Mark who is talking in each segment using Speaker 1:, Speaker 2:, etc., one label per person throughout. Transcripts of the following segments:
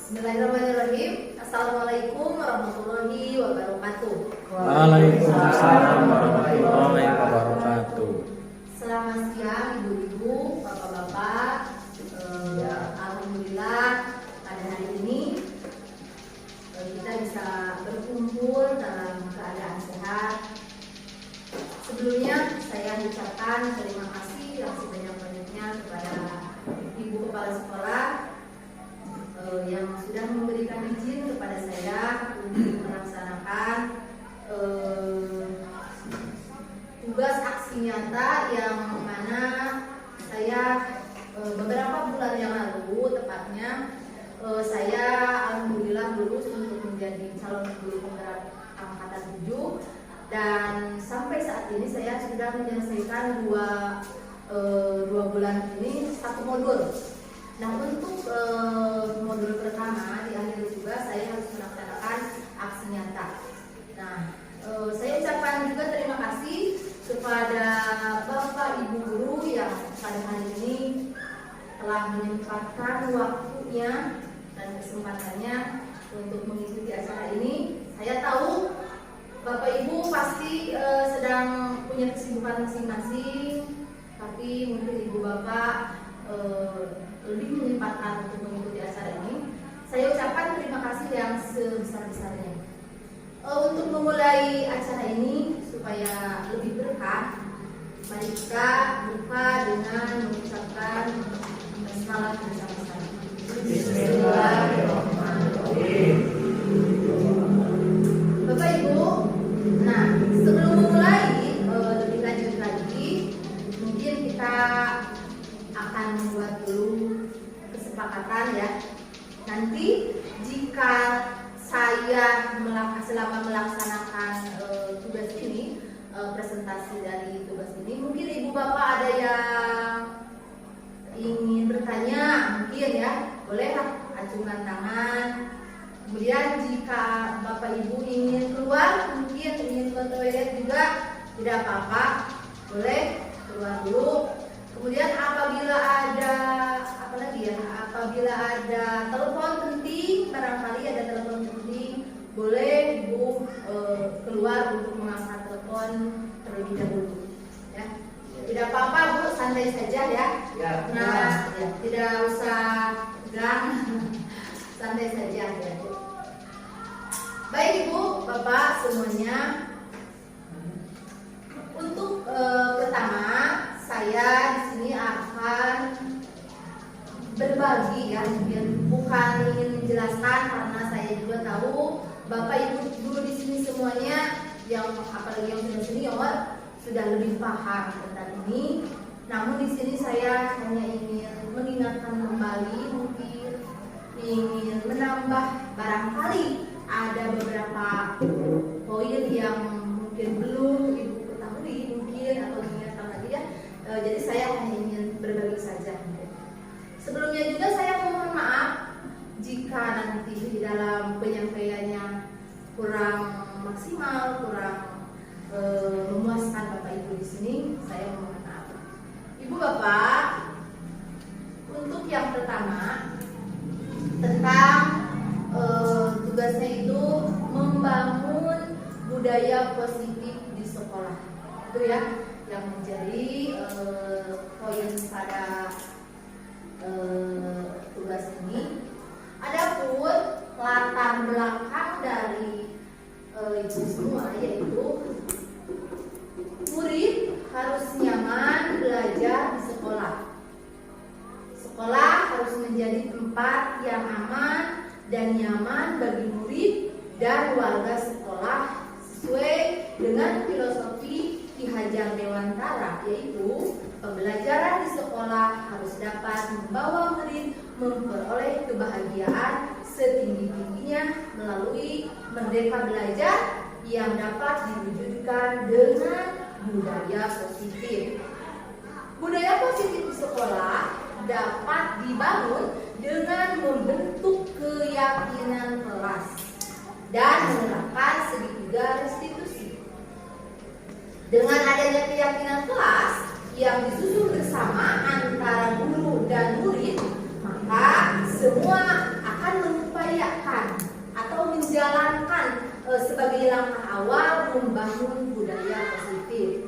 Speaker 1: Bismillahirrahmanirrahim. Assalamualaikum warahmatullahi wabarakatuh.
Speaker 2: Waalaikumsalam warahmatullahi wabarakatuh.
Speaker 1: Selamat siang ibu-ibu, bapak-bapak. Alhamdulillah pada hari ini kita bisa berkumpul dalam keadaan sehat. Sebelumnya saya ucapkan terima kasih yang sebanyak-banyaknya kepada ibu kepala sekolah yang sudah memberikan izin kepada saya untuk melaksanakan tugas aksi nyata yang mana saya beberapa bulan yang lalu tepatnya saya alhamdulillah lulus untuk menjadi calon guru penggerak angkatan 7 dan sampai saat ini saya sudah menyelesaikan dua bulan ini satu modul. Nah, untuk modul pertama di akhir tugas saya harus melaksanakan aksi nyata. Nah, saya ucapkan juga terima kasih kepada Bapak Ibu guru yang pada hari ini telah menyempatkan waktunya dan kesempatannya untuk mengikuti acara ini. Saya tahu Bapak Ibu pasti sedang punya kesibukan masing-masing, tapi mungkin Ibu Bapak lebih menyempatkan untuk mengikuti acara ini. Saya ucapkan terima kasih yang sebesar-besarnya. Untuk memulai acara ini supaya lebih berkah, mari kita buka dengan mengucapkan salam bersama-sama. Bismillahirrahmanirrahim. Bapak Ibu, nah sebelum memulai lebih lanjut lagi, mungkin kita akan membuat dulu kesepakatan ya. Nanti jika saya selama melaksanakan tugas ini, presentasi dari tugas ini, mungkin ibu bapak ada yang ingin bertanya, mungkin ya, boleh acungkan tangan. Kemudian jika bapak ibu ingin keluar, mungkin ingin ke toilet juga, tidak apa-apa, boleh keluar dulu. Kemudian apabila ada telepon penting, barangkali ada telepon penting, boleh ibu keluar untuk mengangkat telepon terlebih dahulu. Ya, tidak apa-apa bu, santai saja ya. Nah, ya, tidak usah tegang, santai saja ya. Baik ibu, bapak semuanya. Untuk pertama, saya di sini akan berbagi ya, bukan ingin menjelaskan karena saya juga tahu bapak ibu guru di sini semuanya yang apalagi yang sudah senior sudah lebih paham tentang ini. Namun di sini saya hanya ingin mengingatkan kembali, mungkin ingin menambah barangkali ada beberapa poin yang mungkin belum ibu ketahui mungkin atau mengingatkan lagi ya. Jadi saya hanya ingin berbagi saja. Sebelumnya juga saya mohon maaf jika nanti di dalam penyampaiannya kurang maksimal, kurang memuaskan bapak ibu di sini, saya mohon maaf. Ibu bapak, untuk yang pertama tentang tugasnya itu membangun budaya positif di sekolah, itu ya yang menjadi poin pada tugas ini. Adapun latar belakang dari itu semua yaitu murid harus nyaman belajar di sekolah. Sekolah harus menjadi tempat yang aman dan nyaman bagi murid dan warga sekolah sesuai dengan filosofi Ki Hajar Dewantara, yaitu pembelajaran di sekolah harus dapat membawa murid memperoleh kebahagiaan setinggi-tingginya melalui merdeka belajar yang dapat diwujudkan dengan budaya positif. Budaya positif di sekolah dapat dibangun dengan membentuk keyakinan kelas dan menerapkan segitiga restitusi. Dengan adanya keyakinan kelas yang disusun bersama antara guru dan murid, maka semua akan mengupayakan mengupayakan atau menjalankan sebagai langkah awal membangun budaya positif.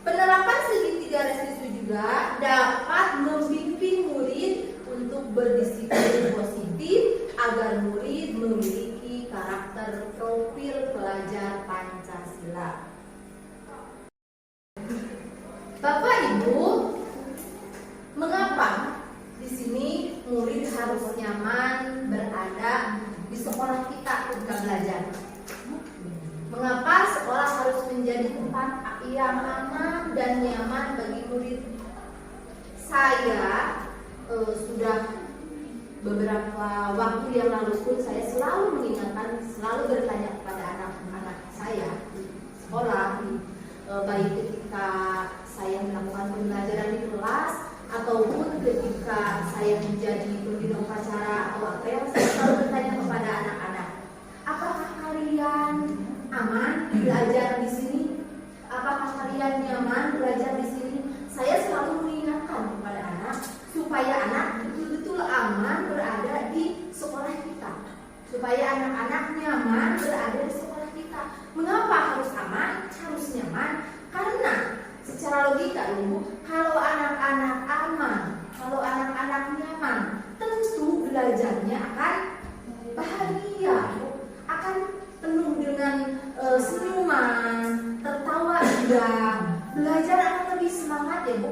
Speaker 1: Penerapan segitiga restitusi juga dapat membimbing murid untuk berdisiplin positif agar murid memiliki karakter profil pelajar Pancasila. Bapak Ibu, mengapa di sini murid harus nyaman berada di sekolah kita ketika belajar? Mengapa sekolah harus menjadi tempat yang aman dan nyaman bagi murid? Saya sudah beberapa waktu yang lalu pun saya selalu mengingatkan, selalu bertanya kepada anak-anak saya di sekolah, baik ketika saya melakukan pembelajaran di kelas ataupun ketika saya menjadi pembina upacara atau apa yang saya selalu bertanya kepada anak-anak, apakah kalian aman belajar di sini? Apakah kalian nyaman belajar di sini? Saya selalu mengingatkan kepada anak supaya anak betul-betul aman berada di sekolah kita, supaya anak-anak nyaman berada di sekolah kita. Mengapa harus aman, harus nyaman? Karena secara logika Ibu, kalau anak-anak aman, kalau anak-anak nyaman, tentu belajarnya akan bahagia, akan penuh dengan senyuman, tertawa juga, belajar akan lebih semangat ya Bu.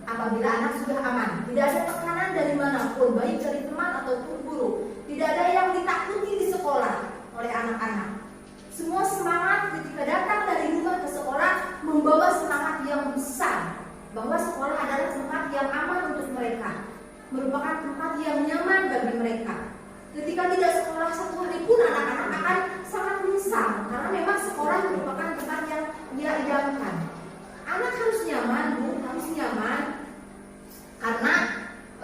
Speaker 1: Apabila anak sudah aman, tidak ada tekanan dari manapun, baik dari teman ataupun guru, tidak ada yang ditakuti di sekolah oleh anak-anak. Semua semangat ketika datang dari rumah ke sekolah membawa semangat yang besar, bahwa sekolah adalah tempat yang aman untuk mereka, merupakan tempat yang nyaman bagi mereka. Ketika tidak sekolah satu hari pun anak-anak akan sangat menyesal karena memang sekolah merupakan tempat yang dia idamkan. Anak harus nyaman Bu, harus nyaman karena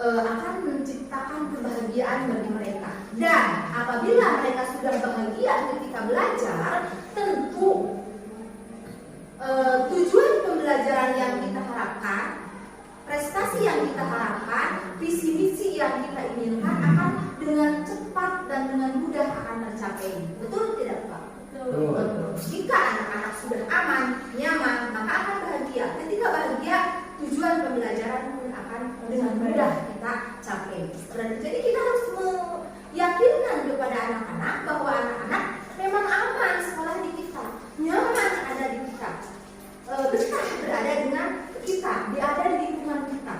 Speaker 1: akan menciptakan kebahagiaan bagi mereka. Dan apabila mereka sudah bahagia ketika belajar, tentu tujuan pembelajaran yang kita harapkan, prestasi yang kita harapkan, visi misi yang kita inginkan akan dengan cepat dan dengan mudah akan tercapai. Betul tidak Pak? Betul. Jika anak-anak sudah aman, nyaman, maka akan bahagia. Ketika bahagia, tujuan pembelajaran pun akan dengan mudah kita capai. Jadi kita harus meyakinkan kepada anak-anak bahwa anak-anak memang aman sekolah di kita, nyaman ada di kita, betah berada dengan kita, berada di lingkungan kita.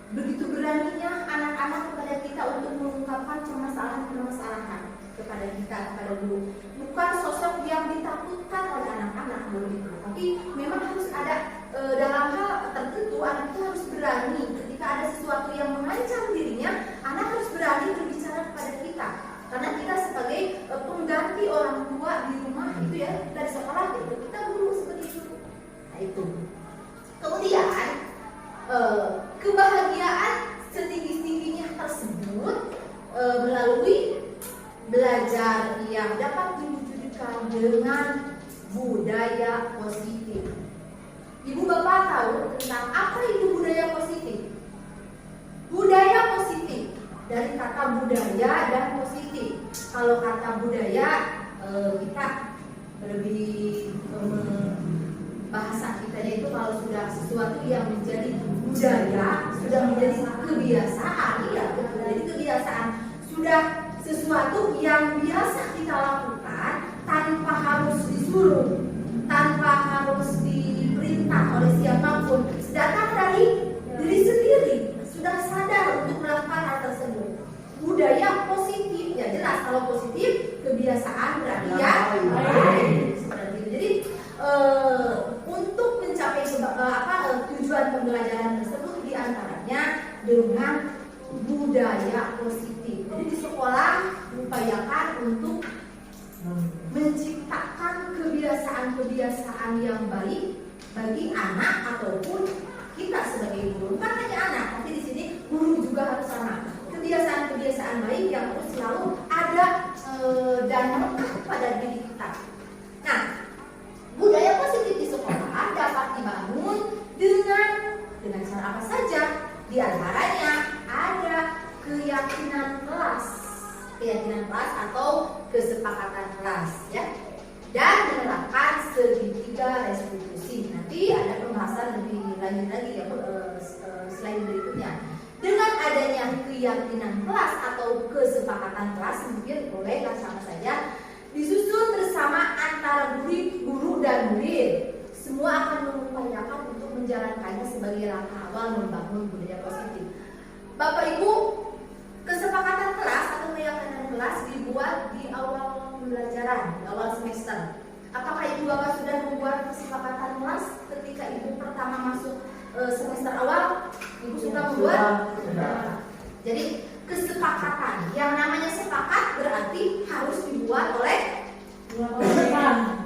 Speaker 1: Begitu beraninya anak-anak kepada kita untuk mengungkapkan permasalahan-permasalahan kepada kita, kepada guru. Bukan sosok yang ditakutkan oleh anak-anak begitu, tapi memang harus ada dalam hal tertentu anak itu harus berani. Ketika ada sesuatu yang mengancam dirinya, anak harus berani berbicara kepada kita. Karena kita sebagai pengganti orang tua di rumah itu ya, kita di sekolah itu kita guru seperti itu. Nah itu. Kemudian kebahagiaan setinggi-tingginya tersebut melalui belajar yang dapat diwujudkan dengan budaya positif. Ibu Bapak tahu tentang apa itu budaya positif? Budaya positif dari kata budaya dan positif. Kalau kata budaya kita lebih bahasa kita itu kalau sudah sesuatu yang menjadi budaya, sudah menjadi kebiasaan, ya menjadi kebiasaan, sudah sesuatu yang biasa kita lakukan tanpa harus disuruh, tanpa harus diperintah oleh siapapun, datang dari diri sendiri, sudah sadar untuk melakukan hal tersebut. Budaya positif, ya jelas kalau positif kebiasaan berarti ya baik. Seperti itu. Jadi untuk mencapai tujuan pembelajaran tersebut diantaranya dengan budaya positif. Jadi di sekolah upayakan untuk menciptakan kebiasaan-kebiasaan yang baik bagi anak ataupun kita sebagai guru. Bukan hanya anak, tapi di sini guru juga harus sama. Kebiasaan-kebiasaan baik yang harus selalu ada dan melekat pada diri kita. Nah, budaya positif di sekolah dapat dibangun dengan cara apa saja? Di antaranya ada keyakinan kelas. kelas ya, dan menerapkan segitiga restitusi. Nanti ada pembahasan lebih lanjut lagi ya selain berikutnya. Dengan adanya keyakinan kelas atau kesepakatan kelas, mungkin boleh sama saja disusun bersama antara guru dan murid. Semua akan mengupayakan untuk menjalankannya sebagai langkah awal membangun budaya positif. Bapak Ibu, kesepakatan kelas atau keyakinan kelas dibuat di awal pembelajaran, di awal semester. Apakah Ibu Bapak sudah membuat kesepakatan kelas ketika Ibu pertama masuk semester awal? Ibu sudah membuat? Jadi kesepakatan, yang namanya sepakat berarti harus dibuat oleh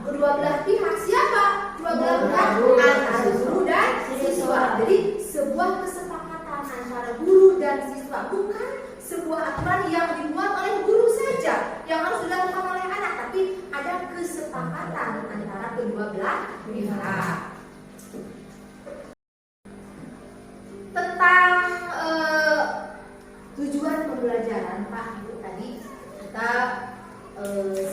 Speaker 1: kedua belah pihak. Siapa? Kedua belah pihak, antara guru dan siswa. Jadi sebuah kesepakatan antara guru dan siswa, bukan sebuah aturan yang dibuat oleh guru saja yang harus dilakukan oleh anak, tapi ada kesepakatan antara kedua belah pihak. Tentang tujuan pembelajaran, Pak Ibu, tadi kita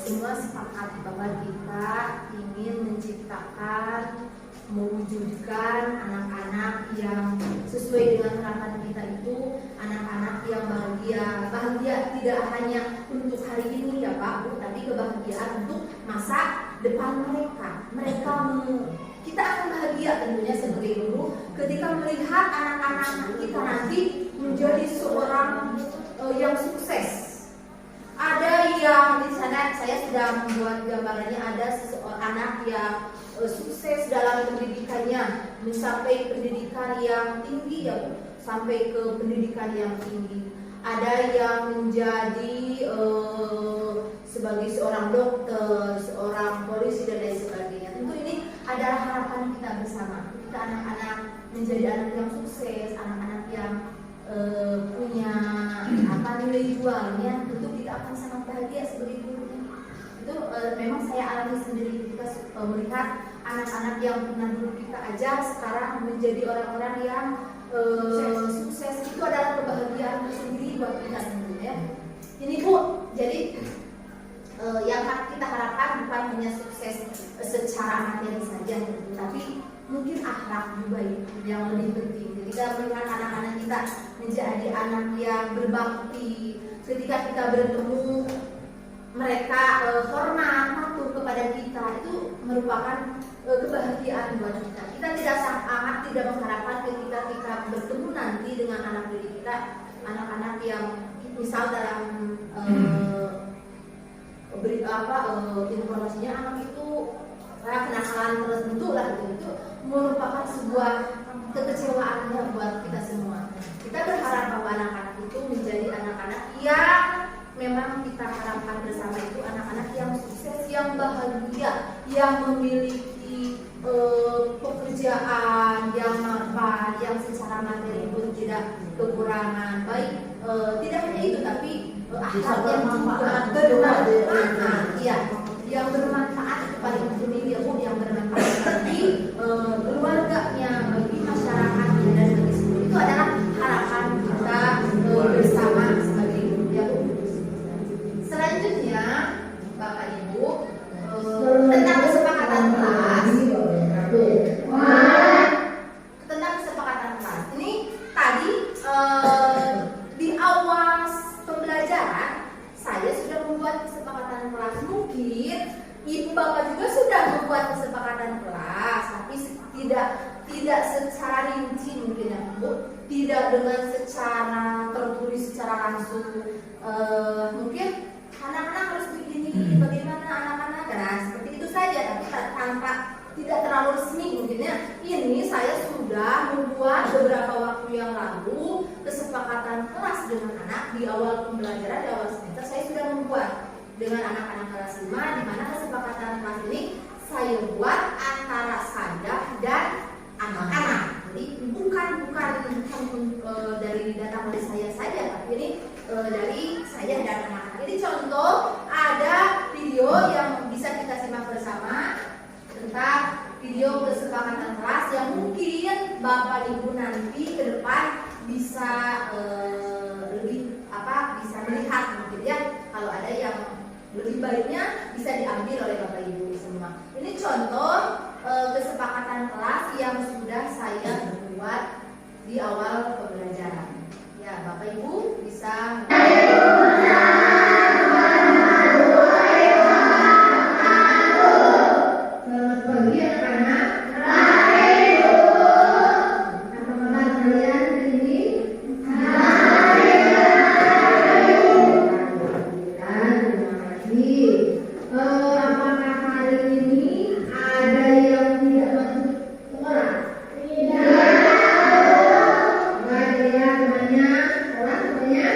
Speaker 1: semua sepakat bahwa kita ingin menciptakan, mewujudkan anak-anak yang sesuai dengan harapan kita itu anak-anak yang bahagia tidak hanya untuk hari ini ya Pak Bu, tapi kebahagiaan untuk masa depan mereka. Kita akan bahagia tentunya sebagai guru ketika melihat anak-anak kita nanti menjadi seorang yang sukses. Ada yang di sana saya sudah membuat gambarannya, ada seseorang anak yang sukses dalam pendidikannya, mencapai pendidikan yang tinggi ya, sampai ke pendidikan yang tinggi. Ada yang menjadi sebagai seorang dokter, seorang polisi dan lain sebagainya. Tentu ini adalah harapan kita bersama. Kita anak-anak menjadi anak yang sukses, anak-anak yang punya nilai jualnya, tentu kita akan sangat bahagia sebagai gurunya. Itu memang saya alami sendiri ketika melihat anak-anak yang pernah dulu kita ajar sekarang menjadi orang-orang yang sukses. Itu adalah kebahagiaan tersendiri buat kita tentunya. Ini Bu, jadi yang kita harapkan bukan hanya sukses secara materi saja, tapi mungkin akhlak juga yang lebih penting. Ketika melihat anak-anak kita menjadi anak yang berbakti, ketika kita bertemu mereka hormat, patuh kepada kita, itu merupakan kebahagiaan buat kita. Kita tidak mengharapkan ketika kita bertemu nanti dengan anak didik kita, anak-anak yang misal dalam informasinya anak itu kenakalan tertentu lah gitu. Itu merupakan sebuah kekecewaan buat kita semua. Kita berharap bahwa anak-anak itu menjadi anak-anak yang memang kita harapkan bersama itu anak-anak yang sukses, yang bahagia, yang memiliki pekerjaan yang mapan, yang secara materi pun tidak kekurangan. Baik, tidak hanya itu tapi akhlak yang juga bermanfaat, ya, yang bermanfaat kepada diri dia pun, yang bermanfaat bagi keluarganya, bagi masyarakatnya dan bagi semua. Itu adalah harapan kita bersama sebagai ya Bu. Selanjutnya Bapak Ibu, tentang kesepakatan kelas. Tentang kesepakatan kelas ini tadi di awal pembelajaran saya sudah membuat kesepakatan kelas. Mungkin Ibu Bapak juga sudah membuat kesepakatan kelas, tapi tidak secara rinci mungkin ya Bu, tidak dengan secara tertulis secara langsung. Mungkin anak-anak harus begini, bagaimana anak-anak, nah seperti itu saja, tapi tanpa tidak terlalu resmi mungkinnya. Ini saya sudah membuat beberapa waktu yang lalu kesepakatan kelas dengan anak di awal pembelajaran, di awal semester saya sudah membuat dengan anak-anak kelas 5, di mana kesepakatan kelas ini saya buat antara saya dan anak-anak. Jadi bukan dari data dari saya saja, tapi ini dari saya dan anak-anak. Jadi contoh ada video yang bisa kita simak bersama tentang video kesepakatan kelas yang mungkin Bapak Ibu nanti ke depan bisa bisa melihat mungkin ya. Kalau ada yang lebih baiknya bisa diambil oleh Bapak Ibu semua. Ini contoh kesepakatan kelas yang sudah saya buat di awal pembelajaran. Ya, Bapak Ibu bisa. Selamat pagi anak-anak. Apa kabar kalian hari ini? Terima kasih. Apakah hari ini ada yang tidak masuk sekolah? Tidak. Ada ya temannya sekolah semuanya?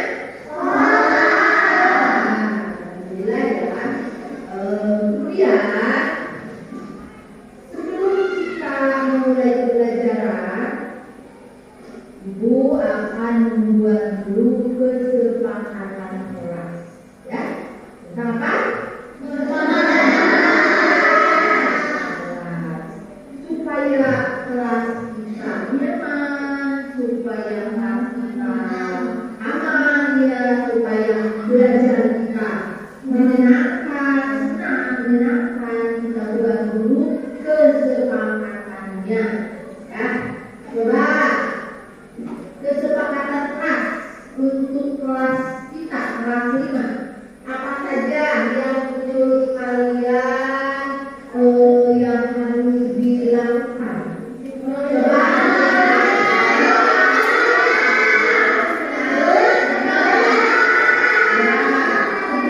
Speaker 1: Alhamdulillah ya. Kemudian sebelum kita mulai pelajaran, Ibu akan membuat dulu kesepakatan kelas, ya. Tentang apa? Supaya kelas kita nyaman, supaya kelas kita aman, ya, supaya belajar kita menyenangkan, senang, menyenangkan. Kita buat dulu kesepakatannya, ya. Coba kesepakatan kelas untuk kelas kita, kelas 5. Apa saja yang menurut kalian yang harus dilakukan? Coba.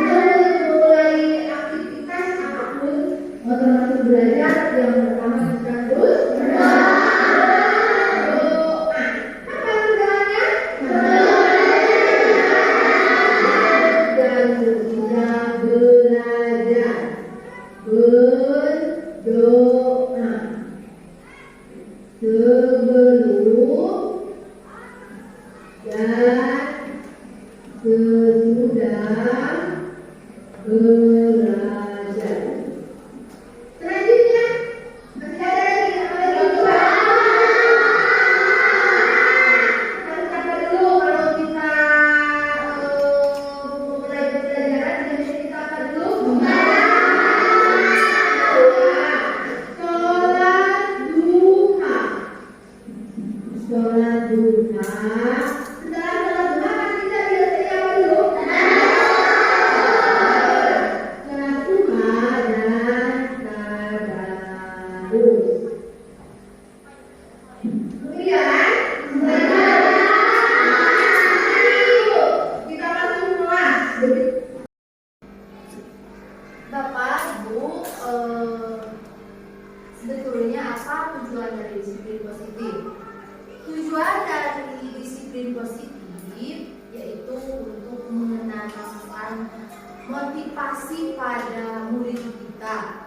Speaker 1: Sebelum mulai aktivitas apapun, termasuk belajar, yang pertama kita harus berdoa. Apa doanya? Dan sesudah belajar berdoa sebelum dan sesudah belajar. Selanjutnya masih ada lagi apa lagi? Harus apa dulu kalau kita mulai pembelajaran? Jadi kita apa dulu? Sholat duha. Setelah sholat duha kan kita biasanya apa dulu? Sholat duha dan tadarus. Kemudian kita masuk kelas. Bapak, Ibu, sebetulnya apa tujuan dari disiplin positif? Tujuan dari disiplin positif yaitu untuk menanamkan motivasi pada murid kita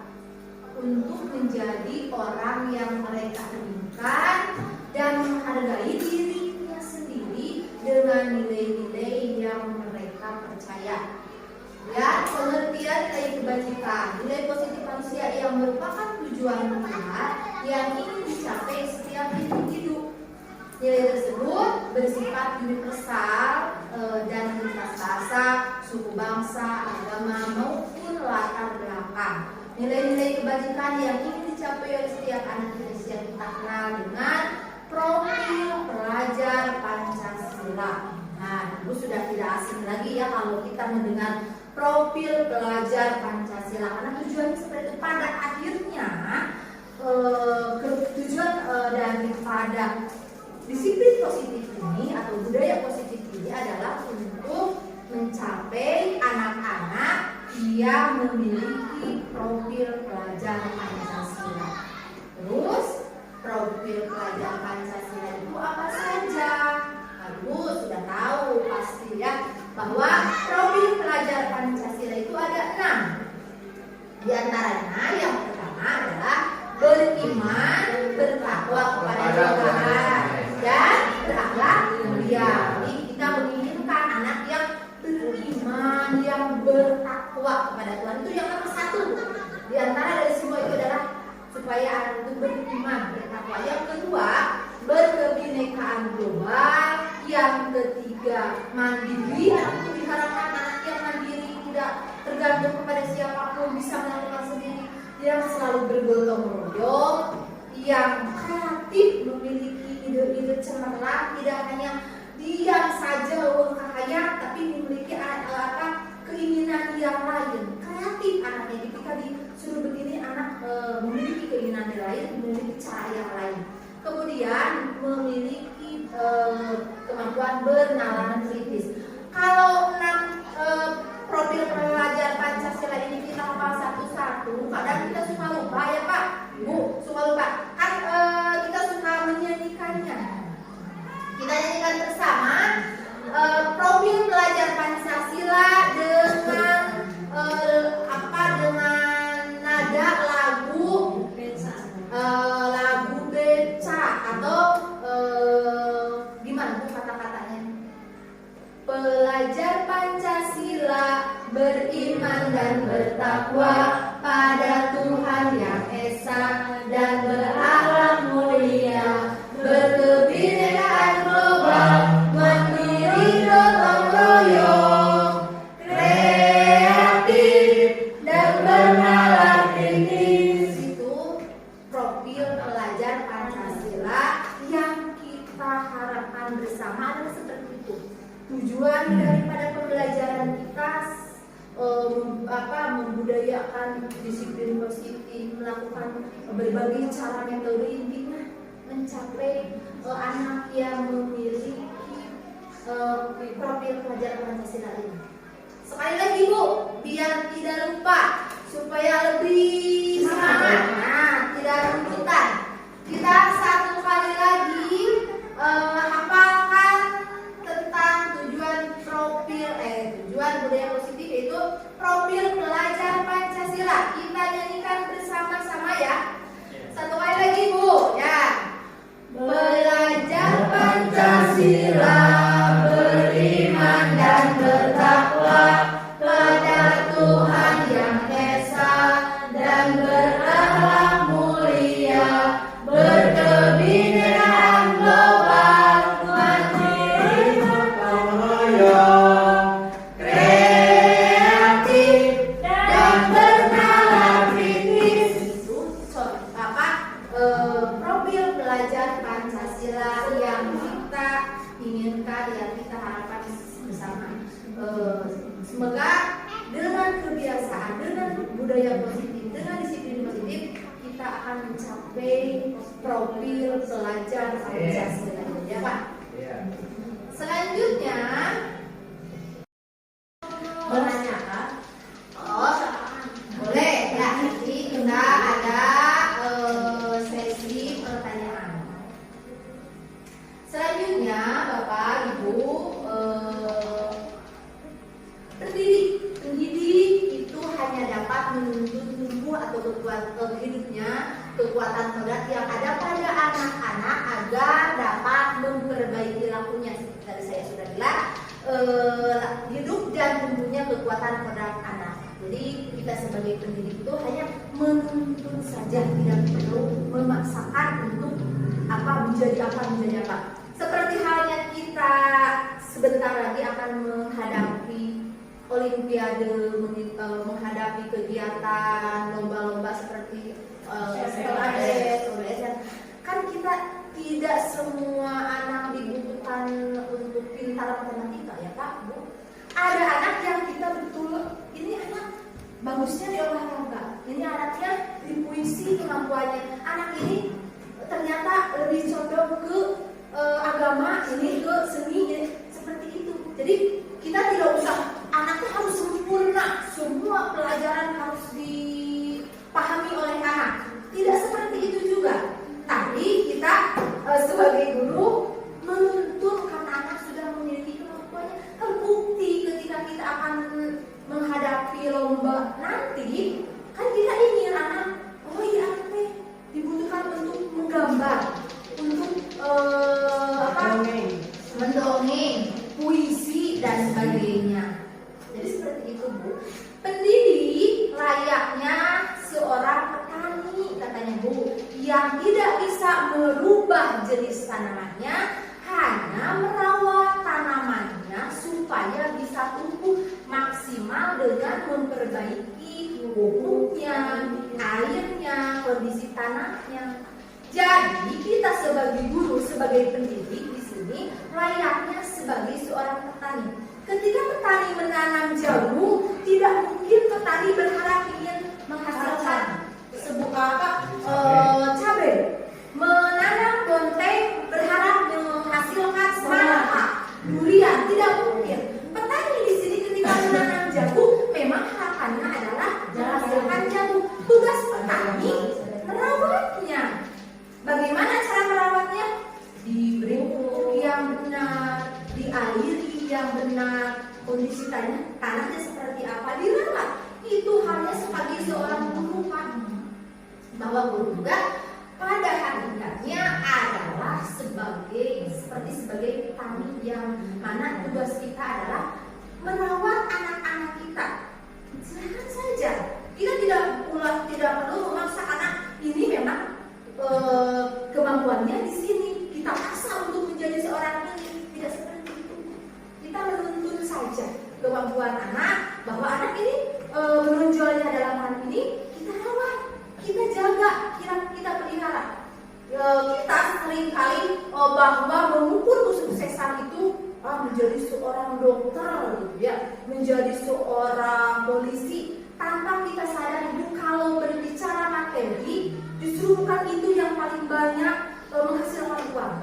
Speaker 1: untuk menjadi orang yang mereka inginkan dan menghargai dirinya sendiri dengan nilai-nilai yang mereka percaya. Ya, pengertian nilai kebajikan, nilai positif manusia yang merupakan tujuan Tuhan yang ingin dicapai setiap individu. Nilai tersebut bersifat universal dan lintas rasa, suku bangsa, agama maupun latar belakang. Nilai-nilai kebajikan yang ingin dicapai oleh setiap anak Indonesia kita kenal dengan profil pelajar Pancasila. Nah, Ibu sudah tidak asing lagi ya kalau kita mendengar profil pelajar Pancasila, karena tujuannya seperti itu. Pada akhirnya tujuan daripada disiplin positif ini atau budaya positif ini adalah untuk mencapai anak-anak yang memiliki profil pelajar Pancasila. Terus profil pelajar Pancasila itu apa saja? Ibu sudah tahu pasti ya bahwa profil pelajar Pancasila itu ada 6. Di antaranya yang pertama adalah beriman, bertakwa kepada Tuhan dan berakhlak mulia. Jadi kita menginginkan anak yang beriman, yang bertakwa kepada Tuhan. Itu yang nomor 1. Di antara dari semua itu adalah supaya anak itu beriman, bertakwa. Yang kedua, berkebinekaan global. Yang ketiga, mandiri. Itu diharapkan anak yang mandiri, tidak tergantung kepada siapapun, bisa melakukan sendiri, yang selalu bergotong royong, yang kreatif, memiliki ide-ide cemerlang, tidak hanya diam saja kaya, tapi memiliki keinginan yang lain, kreatif anaknya. Ketika disuruh begini, anak memiliki keinginan yang lain, memiliki cara yang lain. Kemudian memiliki kemampuan bernalar kritis. Kalau 6 profil pelajar Pancasila ini kita hafal satu-satu, kadang kita suka lupa ya Pak, Bu, suka lupa. Kan kita suka menyanyikannya. Kita nyanyikan bersama profil pelajar Pancasila dengan dengan nada lagu beca atau gimana Bu kata-katanya? Pelajar Pancasila beriman dan bertakwa pada Tuhan yang Esa dan berakhlak mulia, berkebinekaan global, mandiri gotong royong, kreatif dan bernalar kritis. Itu profil pelajar Pancasila yang kita harapkan bersama adalah seperti itu. Tujuan daripada pembelajaran kita membudayakan disiplin positif, melakukan berbagai cara metode, intinya mencapai anak yang memiliki profil pelajar Pancasila ini. Sekali lagi Bu, biar tidak lupa, supaya lebih semangat, tidak rebutan. Kita satu kali lagi hafalkan tentang tujuan budaya positif, yaitu profil pelajar Pancasila. Kita nyanyikan bersama-sama ya. Satu kali lagi Bu, ya. Belajar Pancasila, beriman dan bertakwa pada Tuhan yang Esa dan berakhlak mulia, berkebinekaan global, mandiri gotong royong, kreatif dan bernalar kritis. Itu profil pelajar Pancasila yang kita inginkan, yang kita harapkan bersama. Semoga dengan kebiasaan, dengan budaya positif, dengan disiplin positif, kita akan mencapai profil pelajar Pancasila, ya Pak. Selanjutnya menanyakan, boleh ya, nanti kita ada sesi pertanyaan. Selanjutnya Bapak Ibu, pendidik itu hanya dapat menuntut tubuh atau kekuatan hidupnya, kekuatan kodrat yang ada pada anak-anak agar dapat memperbaiki lakunya. Tadi saya sudah bilang, hidup dan tumbuhnya kekuatan kodrat anak. Jadi kita sebagai pendidik itu hanya menuntut saja, tidak perlu memaksakan untuk menjadi apa. Seperti halnya kita sebentar lagi akan menghadapi Olimpiade, menghadapi kegiatan lomba-lomba seperti kan kita tidak semua anak dibutuhkan untuk pintar matematika ya Pak Bu. Ada anak yang kita betul, ini anak bagusnya di olahraga, ini anaknya di puisi kemampuannya, anak ini ternyata lebih condong ke agama, ini ke seni, seperti itu. Jadi kita tidak usah anaknya harus sempurna, semua pelajaran harus dipahami oleh anak. Tidak seperti itu juga. Tapi kita sebagai guru menuntut karena anak sudah memiliki kemampuannya. Terbukti ketika kita akan menghadapi lomba nanti, kan kita ingin anak, dibutuhkan untuk menggambar, untuk mendongeng, puisi dan sebagainya. Jadi seperti itu Bu. Pendidik layaknya seorang petani, katanya Bu, yang tidak bisa merubah jenis tanamannya, hanya merawat tanamannya supaya bisa tumbuh maksimal dengan pupuknya, airnya, kondisi tanahnya. Jadi kita sebagai guru, sebagai pendidik di sini layaknya sebagai seorang petani. Ketika petani menanam jamu, tidak mungkin petani berharap ingin menghasilkan sebuah cabai. Menanam bonteng berharap menghasilkan semangka, durian, tidak mungkin. Petani di sini ketika menanam jamu, memang harapannya adalah menghasilkan jamu. Tugas petani merawatnya. Bagaimana cara merawatnya? Diberi pupuk yang benar, diairi yang benar, kondisi tanahnya seperti apa, dirawat. Itu hanya sebagai seorang guru, Pak. Bahwa guru juga pada hakikatnya adalah sebagai petani yang mana tugas kita adalah merawat anak-anak kita. Silakan saja. Kita tidak perlu memaksa anak ini memang kemampuannya di sini kita paksa untuk menjadi seorang ini, tidak seperti itu. Kita menuntut saja kemampuan anak, bahwa anak ini menonjolnya dalam hal ini kita rawat, kita jaga, kita pelihara. Kita seringkali bahwa mengukur kesuksesan itu menjadi seorang dokter, gitu ya, menjadi seorang polisi, tanpa kita sadari kalau berbicara materi justru bukan itu yang paling banyak menghasilkan uang.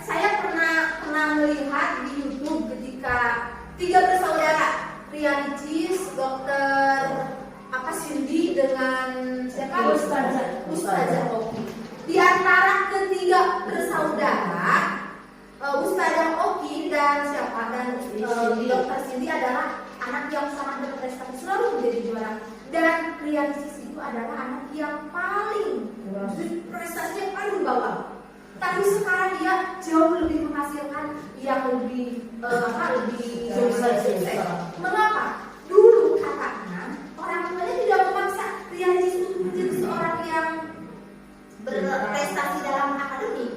Speaker 1: Saya pernah melihat di YouTube ketika 3 bersaudara, Rianicis, Dokter Cindy dengan siapa? Ustazah Oki. Di antara ketiga bersaudara, Ustazah Oki dan Dokter Cindy adalah anak yang sangat berprestasi, selalu menjadi juara. Dan Rianicis itu adalah anak yang paling prestasinya paling bawah. Tapi sekarang dia jauh lebih menghasilkan, yang lebih sukses. Mengapa? Dulu katanya orang tuanya tidak memaksa Rianicis untuk menjadi seorang yang berprestasi dalam akademik.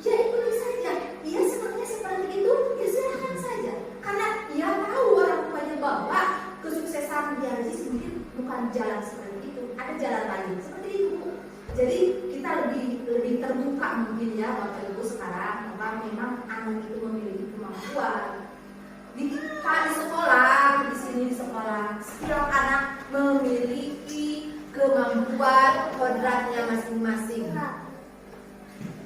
Speaker 1: Ya ikuti saja. Ia senangnya seperti itu, ya silakan saja. Karena ia tahu orang tuanya bahwa kesuksesan Rianicis mungkin bukan jalan seperti itu, ada jalan lain seperti itu. Jadi kita lebih terbuka mungkin ya Bapak Ibu sekarang, bahwa memang anak itu memiliki kemampuan. Di sekolah, di sini di sekolah, setiap anak memiliki kemampuan kodratnya masing-masing.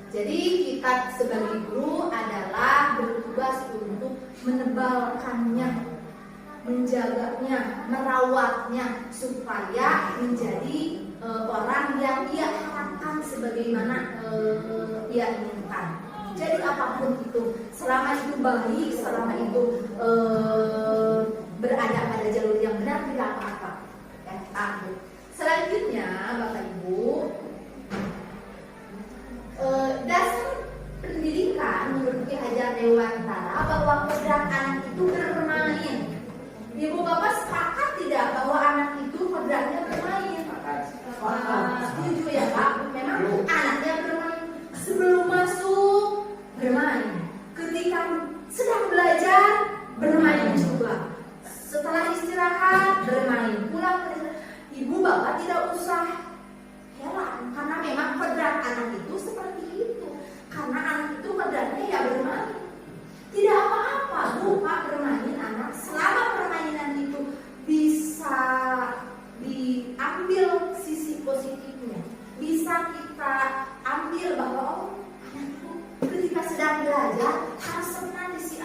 Speaker 1: Jadi kita sebagai guru adalah bertugas untuk menebalkannya, menjaganya, merawatnya supaya menjadi orang yang ia harapkan sebagaimana ia inginkan. Jadi apapun itu, selama itu baik, selama itu berada pada jalur yang benar, tidak apa-apa. Ya, selanjutnya Bapak Ibu, dasar pendidikan menurut Ki Hajar Dewantara bahwa kodrat anak itu bermain. Ibu Bapak sepakat tidak bahwa anak itu kodratnya bermain? Setuju ya Pak? Memang anaknya bermain. Sebelum masuk bermain, ketika sedang belajar bermain juga, setelah istirahat bermain, pulang ibu bapak tidak usah heran, karena memang kodrat anak itu seperti itu. Karena anak itu kodratnya ya bermain. Tidak apa-apa Bu Pak bermain anak, selama permainan itu bisa diambil sisi positifnya, bisa kita ambil bahwa anakku ketika sedang belajar harus senang si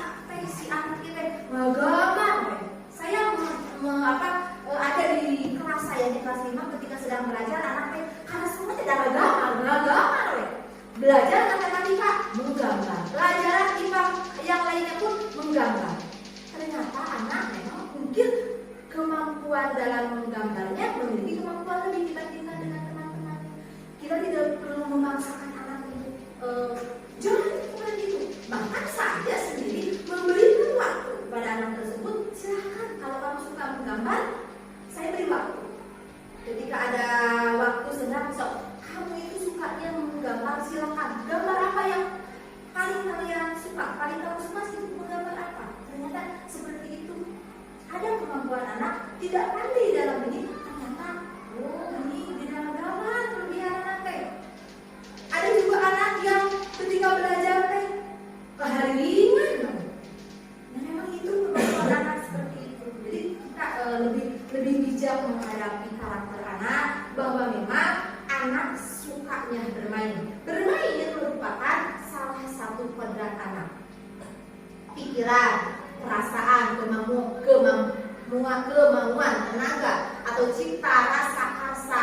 Speaker 1: anak kita gambar. Saya ada di kelas saya di kelas 5 ketika sedang belajar anaknya karena semua tidak gambar. Belajar matematika menggambar, pelajaran IPA yang lainnya pun menggambar. Ternyata anak memang mungkin kemampuan dalam menggambarnya memiliki kemampuan lebih dibandingkan dengan teman-teman. Kita tidak perlu memaksakan anak untuk jangan seperti itu. Bahkan saya sendiri memberikan waktu kepada anak tersebut. Silahkan kalau kamu suka menggambar, saya beri waktu. Ketika ada waktu senang, kamu itu sukanya bermain. Bermain merupakan salah satu kodrat anak. Pikiran, perasaan, kemauan, tenaga, atau cipta, rasa, asa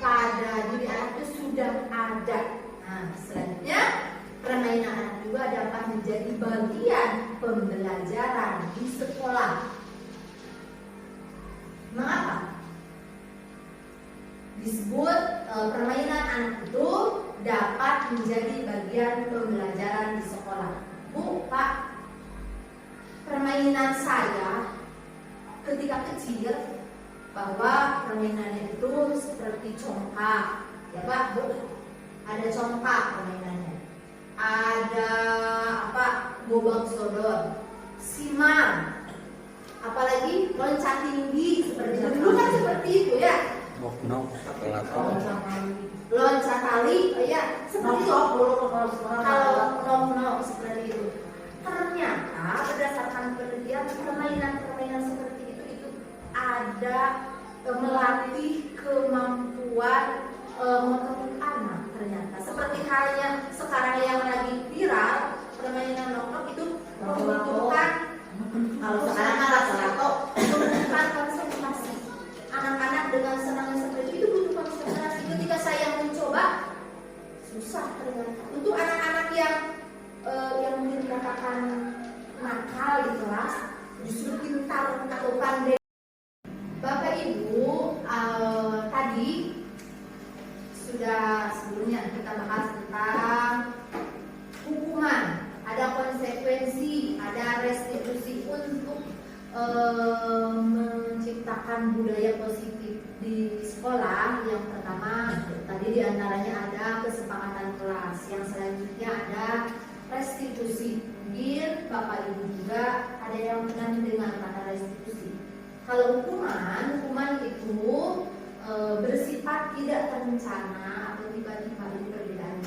Speaker 1: pada diri anak itu sudah ada. Nah, selanjutnya permainan anak juga dapat menjadi bagian pembelajaran di sekolah. Mengapa disebut permainan anak itu dapat menjadi bagian pembelajaran di sekolah? Bu, Pak, permainan saya ketika kecil bahwa permainannya itu seperti congkak, ya Pak, Bu, ada congkak permainannya, ada apa, gobang sodor, simar, apalagi loncat tinggi seperti itu. Dulu kan seperti itu ya. Loncat tali, ya seperti itu. Kalau nok seperti itu. Ternyata berdasarkan penelitian permainan seperti itu ada melatih kemampuan motorik anak ternyata. Seperti halnya sekarang yang lagi viral permainan nok itu membutuhkan, kalau sekarang lato membutuhkan konsentrasi. Anak-anak dengan senangnya seperti itu butuh konsentrasi. Ketika saya mencoba susah ternyata. Untuk anak-anak yang mungkin dikatakan nakal di kelas justru pintar atau pandai. Bapak Ibu, tadi sudah sebelumnya kita bahas tentang hukuman, ada konsekuensi, ada restitusi untuk menciptakan budaya positif di sekolah. Yang pertama tadi diantaranya ada kesepakatan kelas, yang selanjutnya ada restitusi. Mungkin Bapak Ibu juga ada yang pernah mendengar kata restitusi. Kalau hukuman itu bersifat tidak terencana atau tiba-tiba ini perbedaan.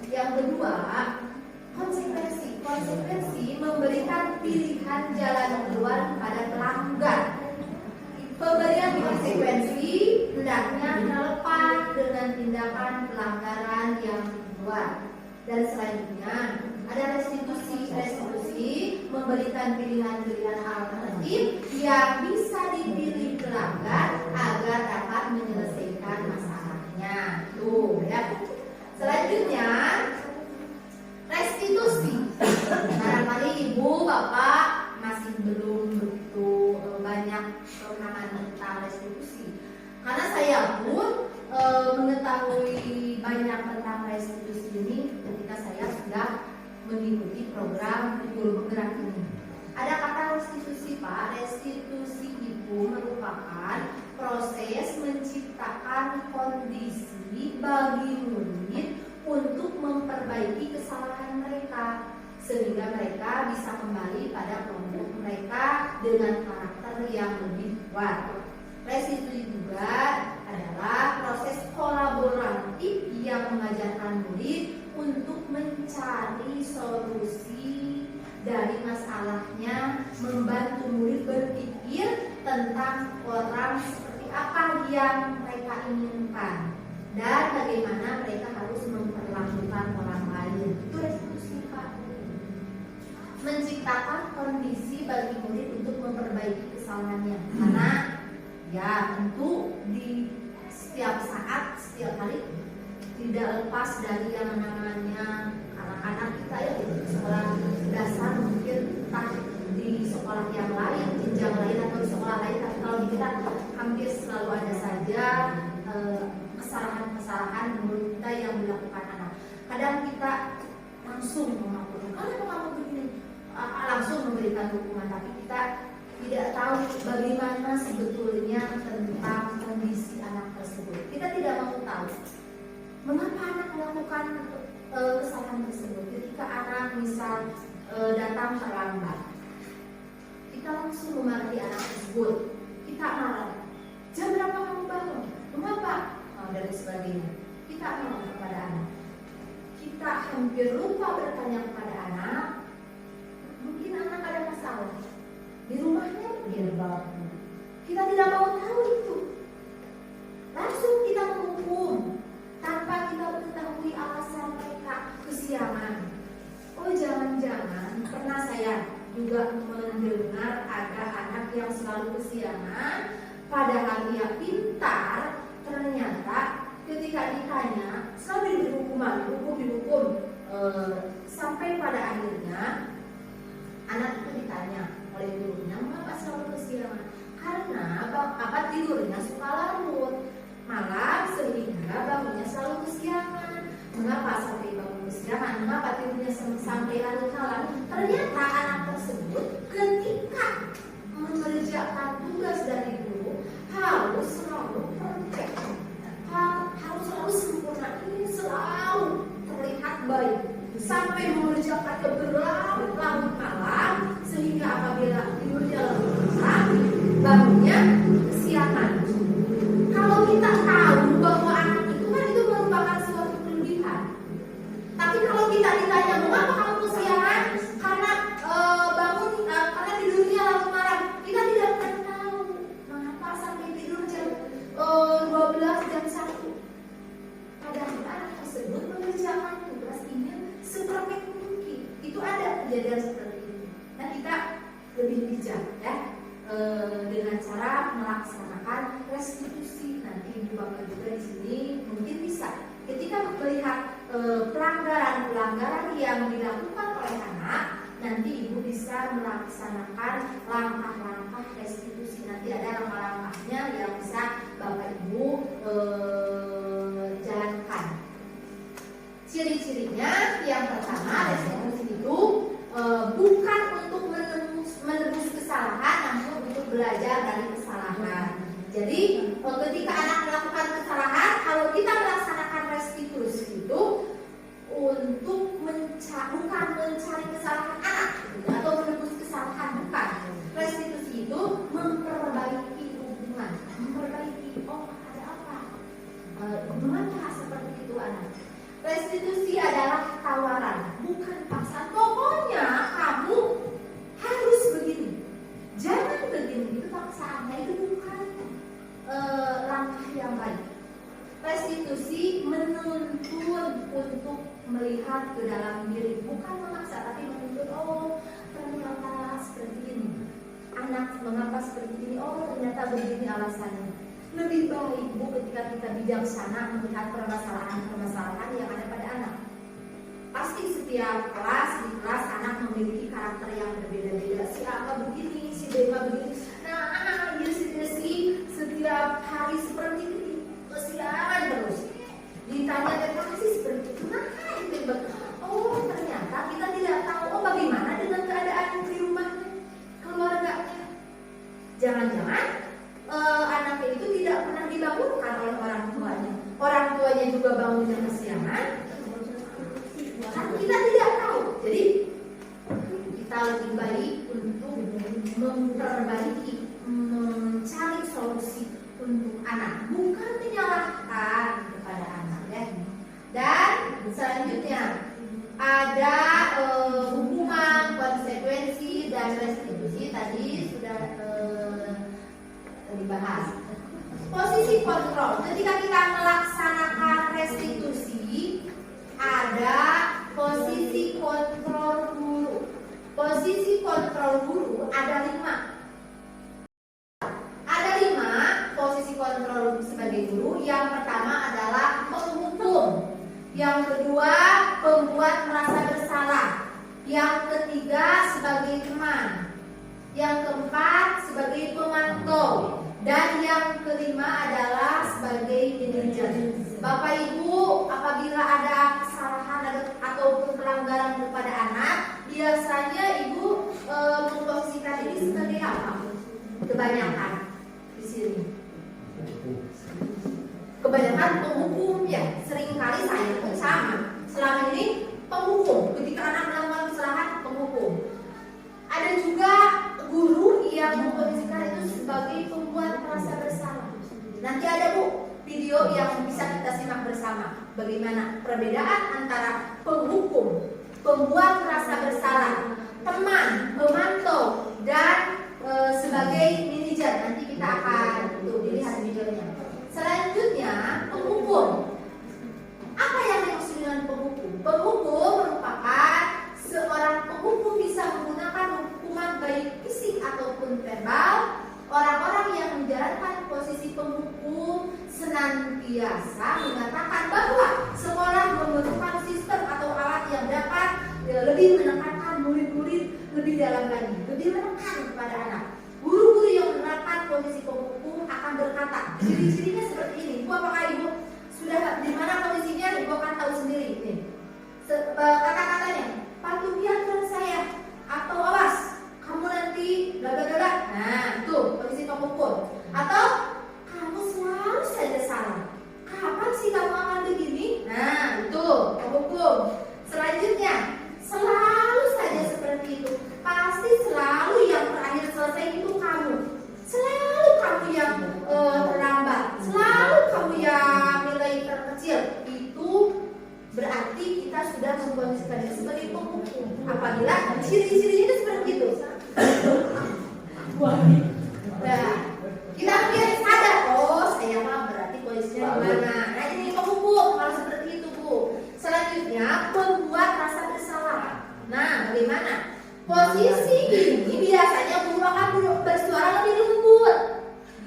Speaker 1: Yang kedua, konsekuensi memberikan pilihan jalan keluar kepada pelanggar. Pemberian konsekuensi hendaknya relevan dengan tindakan pelanggaran yang dibuat. Dan selanjutnya ada restitusi memberikan pilihan-pilihan alternatif yang bisa dipilih pelanggar agar dapat menyelesaikan masalahnya. Tuh ya. Selanjutnya restitusi. Barangkali ibu bapak masih belum begitu banyak pemahaman tentang restitusi. Karena saya pun mengetahui banyak tentang restitusi ini ketika saya sudah mengikuti program Guru Bergerak ini. Ada kata restitusi Pak. Restitusi itu merupakan proses menciptakan kondisi bagi murid untuk memperbaiki kesalahan mereka sehingga mereka bisa kembali pada kelompok mereka dengan karakter yang lebih kuat. Restitusi juga adalah proses kolaboratif yang mengajarkan murid untuk mencari solusi dari masalahnya, membantu murid berpikir tentang orang seperti apa yang mereka inginkan dan bagaimana mereka harus memperlakukan orang lain. Itu restitusi Pak. Menciptakan kondisi bagi murid untuk memperbaiki kesalahannya. Karena ya tentu di setiap saat, setiap hari tidak lepas dari yang namanya anak-anak kita ya di sekolah dasar, mungkin entah di sekolah yang lain, jenjang lain atau di sekolah lain. Tapi kalau di kita hampir selalu ada saja kesalahan-kesalahan menurut kita yang dilakukan anak. Kadang kita langsung mengatur, kenapa kamu begini, langsung memberikan hukuman, tapi kita tidak tahu bagaimana sebetulnya tentang kondisi anak tersebut. Kita tidak mau tahu mengapa anak melakukan kesalahan tersebut. Ketika anak misal datang terlambat, kita langsung memarahi anak tersebut. Kita marah. Jam berapa kamu bangun? Mengapa? Dan sebagainya. Kita marah kepada anak. Kita hampir lupa bertanya kepada anak. Mungkin anak ada masalah di rumahnya, kita tidak mau tahu itu. Langsung kita menghukum tanpa kita mengetahui alasan kesiangan. Oh, jangan-jangan pernah saya juga mendengar ada anak yang selalu kesiangan, padahal dia pintar. Ternyata ketika ditanya selalu dihukum, sampai pada akhirnya anak itu ditanya oleh gurunya, mengapa selalu kesiangan? Karena apa tidurnya suka larut malam sehingga bangunnya selalu kesiangan. Mengapa sampai bangun kesiangan? Mengapa tidurnya sampai larut malam? Ternyata anak tersebut ketika mengerjakan tugas dari guru harus selalu perfect, harus selalu sempurna, ini selalu terlihat baik sampai mengerjakannya berlarut-larut malam, sehingga apabila tidurnya larut malam bangunnya kesiangan. Kalau kita tahu bahwa anak itu kan itu merupakan suatu kelebihan, tapi kalau kita ditanya mengapa kamu kesiangan, karena karena tidurnya larut malam, kita tidak pernah tahu mengapa sampai tidur jam 12 jam 1. Padahal anak tersebut mengerjakan tugas ini seperfect mungkin. Itu ada kejadian seperti itu. Nah, kita lebih bijak ya dengan cara melaksanakan restitusi. Nanti Ibu Bapak juga di sini mungkin bisa ketika melihat pelanggaran yang dilakukan oleh anak, nanti Ibu bisa melaksanakan langkah-langkah restitusi. Nanti ada langkah-langkahnya yang bisa Bapak Ibu jalankan. Ciri-cirinya yang pertama, restitusi itu bukan untuk menebus kesalahan, namun untuk belajar dari kesalahan. Jadi ketika anak melakukan kesalahan, kalau kita melaksanakan restitusi itu untuk bukan mencari kesalahan anak atau menebus kesalahan, bukan. Restitusi itu memperbaiki hubungan, memperbaiki ada apa, mengapa seperti itu anak. Restitusi adalah tawaran, bukan paksaan. Pokoknya kamu harus begini, jangan begini. Itu paksaannya, itu bukan langkah yang baik. Restitusi menuntun untuk melihat ke dalam diri, bukan memaksa, tapi menuntun. Oh, ternyata seperti ini. Anak mengapa seperti ini? Oh, ternyata begini alasannya. Lebih baik Bu ketika kita bijaksana melihat permasalahan yang ada pada anak. Pasti setiap kelas, di kelas anak memiliki karakter yang berbeda-beda. Si A begini, si B begini. Nah, anak dia setiap hari seperti ini, kesiangan terus. Ditanya terima seperti itu. Nah, oh ternyata kita tidak tahu. Oh, bagaimana dengan keadaan di rumahnya, keluarganya. Jangan-jangan anaknya itu tidak pernah dibangunkan oleh orang tuanya. Orang tuanya juga bangunnya kesiangan. Kan kita tidak tahu. Jadi kita lebih baik untuk memperbaiki, mencari solusi untuk anak, bukan menyalahkan kepada anak ya. Dan selanjutnya ada hubungan, konsekuensi dan restitusi tadi sudah dibahas. Posisi kontrol. Ketika kita melaksanakan restitusi, ada posisi kontrol guru. Posisi kontrol guru ada 5. Ada 5 posisi kontrol sebagai guru. Yang pertama adalah penghukum. Yang kedua, pembuat merasa bersalah. Yang ketiga, sebagai teman. Yang keempat, sebagai pemantau. Dan yang kelima adalah sebagai manajer. Bapak Ibu, apabila ada kesalahan atau pelanggaran kepada anak, biasanya Ibu memposisikan ini sebagai apa? Kebanyakan di sini. Kebanyakan penghukum ya. Seringkali saya pun sama. Selama ini penghukum. Ketika anak melakukan kesalahan, penghukum. Ada juga guru yang memposisikan itu sebagai pembuat merasa bersalah. Nanti ada Bu video yang bisa kita simak bersama bagaimana perbedaan antara penghukum, pembuat merasa bersalah, teman, memantau, dan sebagai manajer. Nanti kita akan lihat videonya. Selanjutnya penghukum. Apa yang dimaksud dengan penghukum? Penghukum lebih menekan kepada anak. Guru-guru yang menerapkan posisi pemukul akan berkata, ciri-cirinya seperti ini. Bu, apakah ibu sudah di mana kondisinya? Ibu akan tahu sendiri. Nih, kata-katanya, patuhi aturan saya, atau awas, kamu nanti bla bla bla. Nah, itu posisi pemukul. Atau kamu selalu saja salah. Kapan sih kamu akan begini? Nah, itu pemukul. Selanjutnya, selalu saja seperti itu. Pasti selalu yang terakhir selesai itu kamu. Selalu kamu yang terlambat. Selalu kamu yang nilai terkecil. Itu berarti kita sudah memposisikan diri sebagai pemukul. Apabila ciri-cirinya itu seperti itu. Nah, kita mungkin sadar, oh saya mah berarti posisinya di mana. Nah, ini pemukul kalau seperti itu, Bu. Selanjutnya, membuat rasa bersalah. Nah, bagaimana? Posisi ini biasanya guru akan bersuara lebih lembut.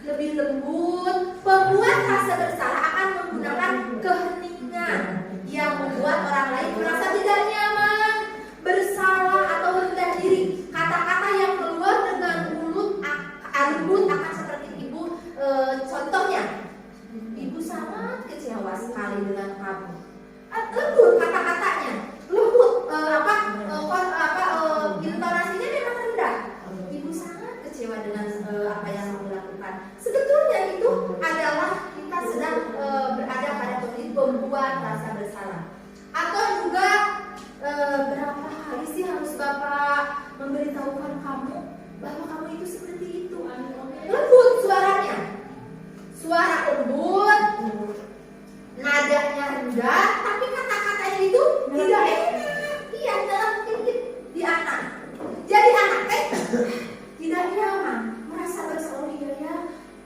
Speaker 1: Lebih lembut. Membuat rasa bersalah akan menggunakan keheningan yang membuat orang lain merasa tidak nyaman, bersalah atau rendah diri. Kata-kata yang keluar dengan mulut lembut akan seperti ibu. Contohnya, ibu sangat kecewa sekali dengan kamu. Lembut kata-katanya, lembut intonasinya memang rendah. Ibu sangat kecewa dengan apa yang kamu lakukan. Sebetulnya itu adalah kita sedang berada pada posisi membuat rasa bersalah. Atau juga berapa kali sih harus Bapak memberitahukan kamu bahwa kamu itu seperti itu. Lembut suaranya, suara lembut, nadanya rendah, tapi kata-katanya itu tidak enak. Iya, dalam tinggi di anak. Jadi anak tidak nyaman, merasa bersalah ya.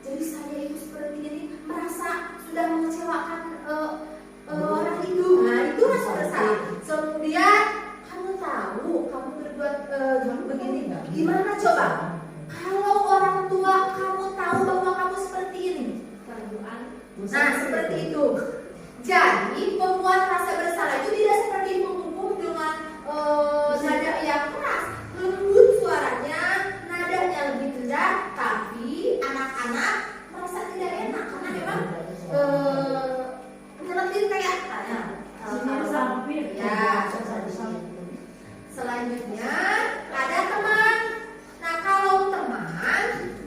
Speaker 1: Jadi saya itu seperti ini, merasa sudah mengecewakan orang itu. Nah, itu rasa bersalah. Kemudian kamu tahu kamu berbuat begini, gimana coba? Kalau orang tua kamu tahu bahwa kamu seperti ini, nah seperti itu. Jadi membuat rasa bersalah itu tidak seperti menghukum dengan nada yang keras, lembut suaranya, nadanya lebih rendah, tapi anak-anak merasa tidak enak karena memang nyeletin kayak ya. Selanjutnya ada teman. Nah, kalau teman,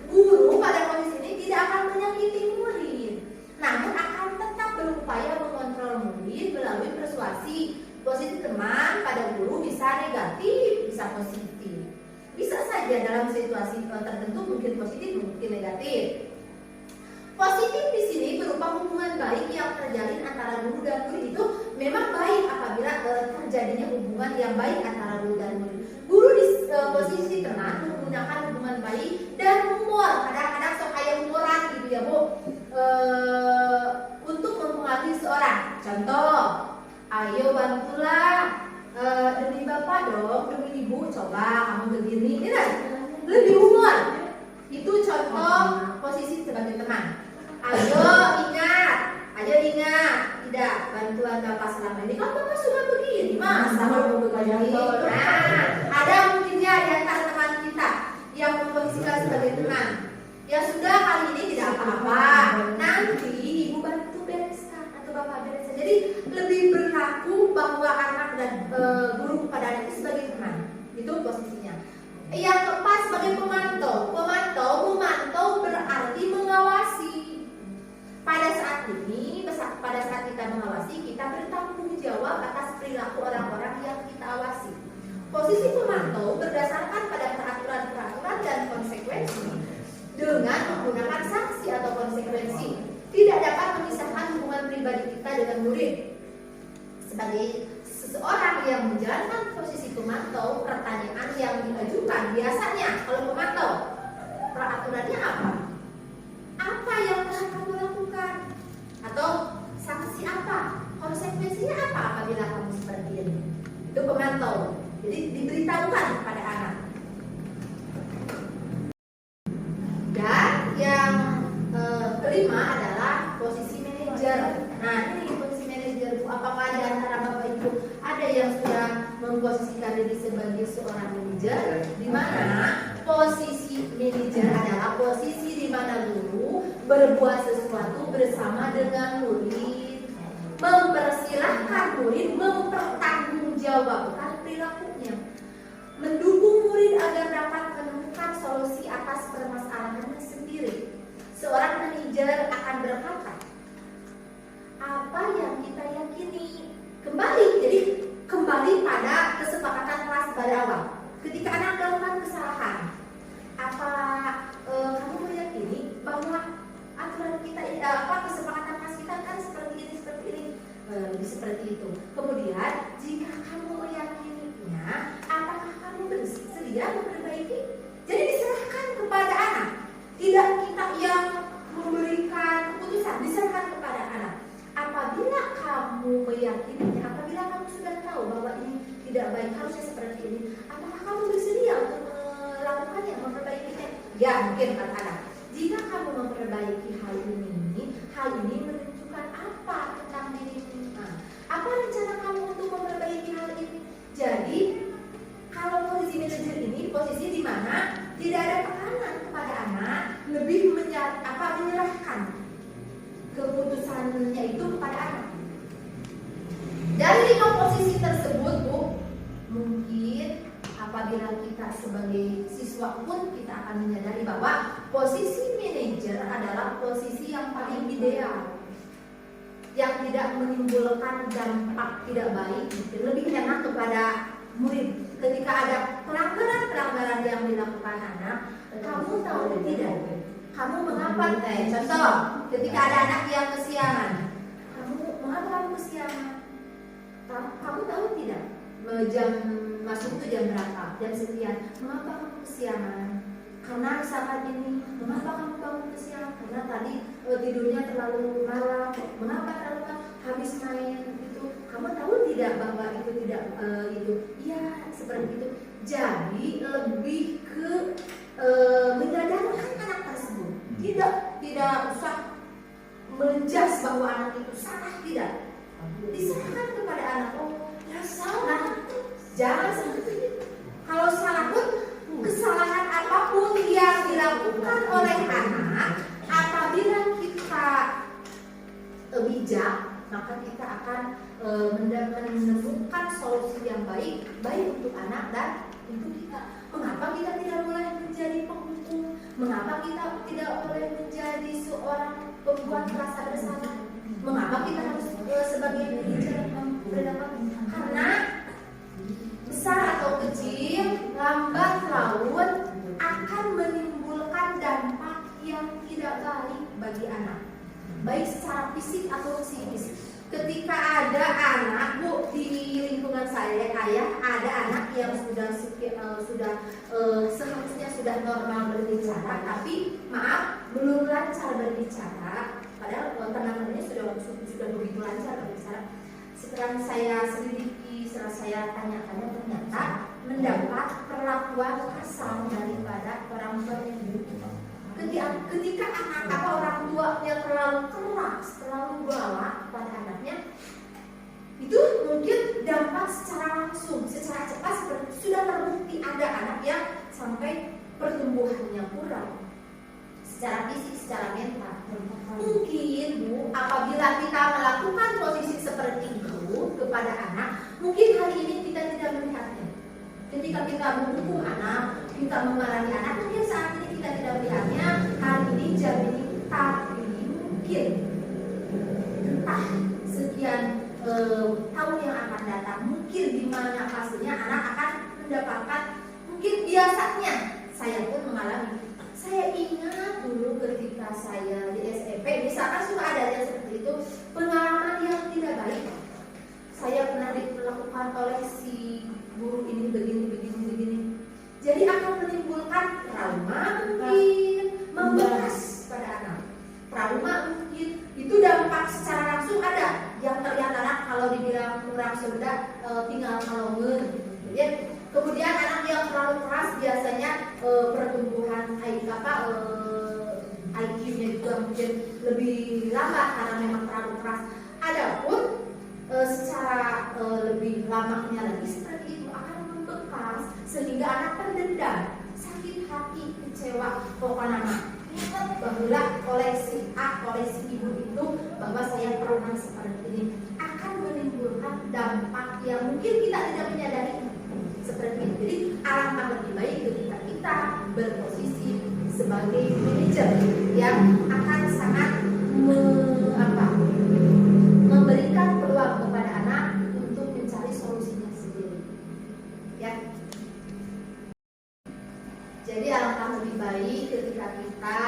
Speaker 1: guru pada kondisi ini tidak akan menyakiti murid, namun akan tetap berupaya mengontrol murid melalui persuasi. Posisi teman pada guru bisa negatif, bisa positif. Bisa saja dalam situasi tertentu mungkin positif, mungkin negatif. Positif di sini berupa hubungan baik yang terjalin antara guru dan murid. Itu memang baik apabila terjadinya hubungan yang baik antara guru dan murid. Guru di posisi teman menggunakan hubungan baik dan humor. Kadang-kadang sok kayak humoran gitu ya, Bu, untuk mempengaruhi seorang. Contoh, ayo bantulah demi bapak dong, demi ibu, coba kamu begini. Ini kan lebih humor. Itu contoh posisi sebagai teman. Ayo ingat, tidak bantuan bapak selama ini. Kan bapak sudah begini, mas, sama begini. Nah, ada mungkin ya di antara teman kita yang memposisikan sebagai teman. Ya sudah, kali ini tidak apa-apa. Nanti ibu bantu bereskan atau bapak bereskan. Jadi lebih berlaku bahwa anak dan guru kepada anak itu sebagai teman. Itu posisinya. Yang keempat sebagai pemantau. Memantau berarti mengawasi. Pada saat kita mengawasi, kita bertanggung jawab atas perilaku orang-orang yang kita awasi. Posisi pemantau berdasarkan pada peraturan-peraturan dan konsekuensi dengan menggunakan sanksi atau konsekuensi. Tidak dapat memisahkan hubungan pribadi kita dengan murid. Sebagai seseorang yang menjalankan posisi pemantau, pertanyaan yang diajukan biasanya kalau pemantau, peraturannya apa? Apa yang telah kamu lakukan? Atau sanksi apa? Konsekuensinya apa apabila kamu seperti ini? Itu pemantau. Jadi diberitahukan kepada anak. Dan yang kelima adalah posisi manajer. Nah, ini posisi manajer. Apakah di antara Bapak Ibu ada yang sudah memposisikan diri sebagai seorang manajer, di mana posisi manajer adalah posisi di mana guru berbuat sesuatu bersama dengan murid, mempersilahkan murid mempertanggungjawabkan perilakunya, mendukung murid agar dapat menemukan solusi atas permasalahannya sendiri. Seorang manajer akan berkata, apa yang kita yakini. Kembali pada kesepakatan kelas pada awal. Ketika anak melakukan kesalahan, apa kamu meyakini bahwa aturan kita kesepakatan kelas kita kan seperti ini, seperti itu. Kemudian jika kamu meyakininya, apakah kamu bersedia memperbaiki? Jadi diserahkan kepada anak. Tidak kita yang memberikan keputusan, diserahkan kepada anak. Apabila kamu meyakininya, apabila kamu sudah tahu bahwa ini tidak baik, harusnya seperti ini, apakah kamu bersedia untuk melakukannya, memperbaikinya? Ya, mungkin kata anak. Jika kamu memperbaiki hal ini menunjukkan apa tentang dirimu? Apa rencana kamu untuk memperbaiki hal ini? Jadi, kalau posisi manajer ini posisi di mana tidak ada tekanan kepada anak, lebih menyerahkan keputusannya itu kepada anak. Dari 5 posisi tersebut, Bu, mungkin apabila kita sebagai siswa pun kita akan menyadari bahwa posisi manajer adalah posisi yang paling ideal, yang tidak menimbulkan dampak tidak baik, lebih enak kepada murid. Ketika ada pelanggaran yang dilakukan anak, kamu tahu tidak? Kamu mengapa? Contoh, ketika ada anak yang kesiangan, mengapa kamu kesiangan? Kamu tahu tidak? Jam masuk itu jam berapa? Jam sekian. Mengapa kamu kesiangan? Karena saat ini. Mengapa kamu kesiangan? Karena tadi tidurnya terlalu malam. Mengapa terlalu malam? Habis main itu. Kamu tahu tidak bahwa itu tidak itu? Iya, seperti itu. Jadi lebih ke menyadarkan anak tersebut. Tidak usah menjas bahwa anak itu salah, tidak. Diserahkan kepada anak. Oh, ya salah. Jangan seperti itu. Kalau salah pun, kesalahan apapun yang dilakukan oleh anak, apabila kita bijak, maka kita akan menemukan solusi yang baik untuk anak dan untuk kita. Mengapa kita tidak boleh menjadi penghukum? Mengapa kita tidak boleh menjadi seorang pembuat rasa bersalah? Mengapa kita harus sebagai manajer berdapat? Karena besar atau kecil, lambat laun akan menimbulkan dampak yang tidak baik bagi anak, baik secara fisik atau psikis. Ketika ada anak, Bu, di lingkungan saya, ada anak yang seharusnya sudah normal berbicara, tapi maaf, belum lancar berbicara. Padahal teman-temannya sudah begitu lancar berbicara. Setelah saya selidiki, setelah saya tanya-tanya, ternyata mendapat perlakuan kasar daripada orang tuanya. Ketika anak orang tuanya terlalu keras, terlalu galak pada anaknya, itu mungkin dampak secara langsung, secara cepat sudah terbukti ada anak yang sampai pertumbuhannya kurang secara fisik, secara mental. Mungkin, Bu, apabila kita melakukan posisi seperti itu kepada anak, mungkin hari ini kita tidak melihatnya. Ketika kita mendukung anak, kita memarahi anak, mungkin saat ini kita tidak melihatnya. Hari ini jam ini, tapi mungkin entah sekian tahun yang akan datang, mungkin di mana pastinya anak akan mendapatkan, mungkin biasanya saya pun mengalami. Saya ingat dulu ketika saya di SMP, misalkan suka ada yang seperti itu, pengalaman yang tidak baik. Saya pernah diperlakukan oleh si guru ini begini. Jadi akan menimbulkan trauma, mungkin membekas pada anak. Trauma mungkin itu dampak secara langsung ada. Yang terlihat anak kalau dibilang kurang cerdas, tinggal ngalongen. Ya. Kemudian anak yang terlalu keras biasanya pertumbuhan IQ-nya juga mungkin lebih lambat karena memang terlalu keras. Adapun secara lebih lamanya lagi seperti itu akan membekas sehingga anak terdendam, sakit hati. tua pokoknya nama. Ingat bahwa koleksi A, koleksi ibu itu bahwa saya pernah seperti ini akan menimbulkan dampak yang mungkin kita tidak menyadari seperti itu. Jadi alangkah lebih baik ketika kita berposisi sebagai manajer yang akan sangat memberikan peluang kepada anak untuk mencari solusinya sendiri. Ya. Jadi alangkah lebih baik ketika kita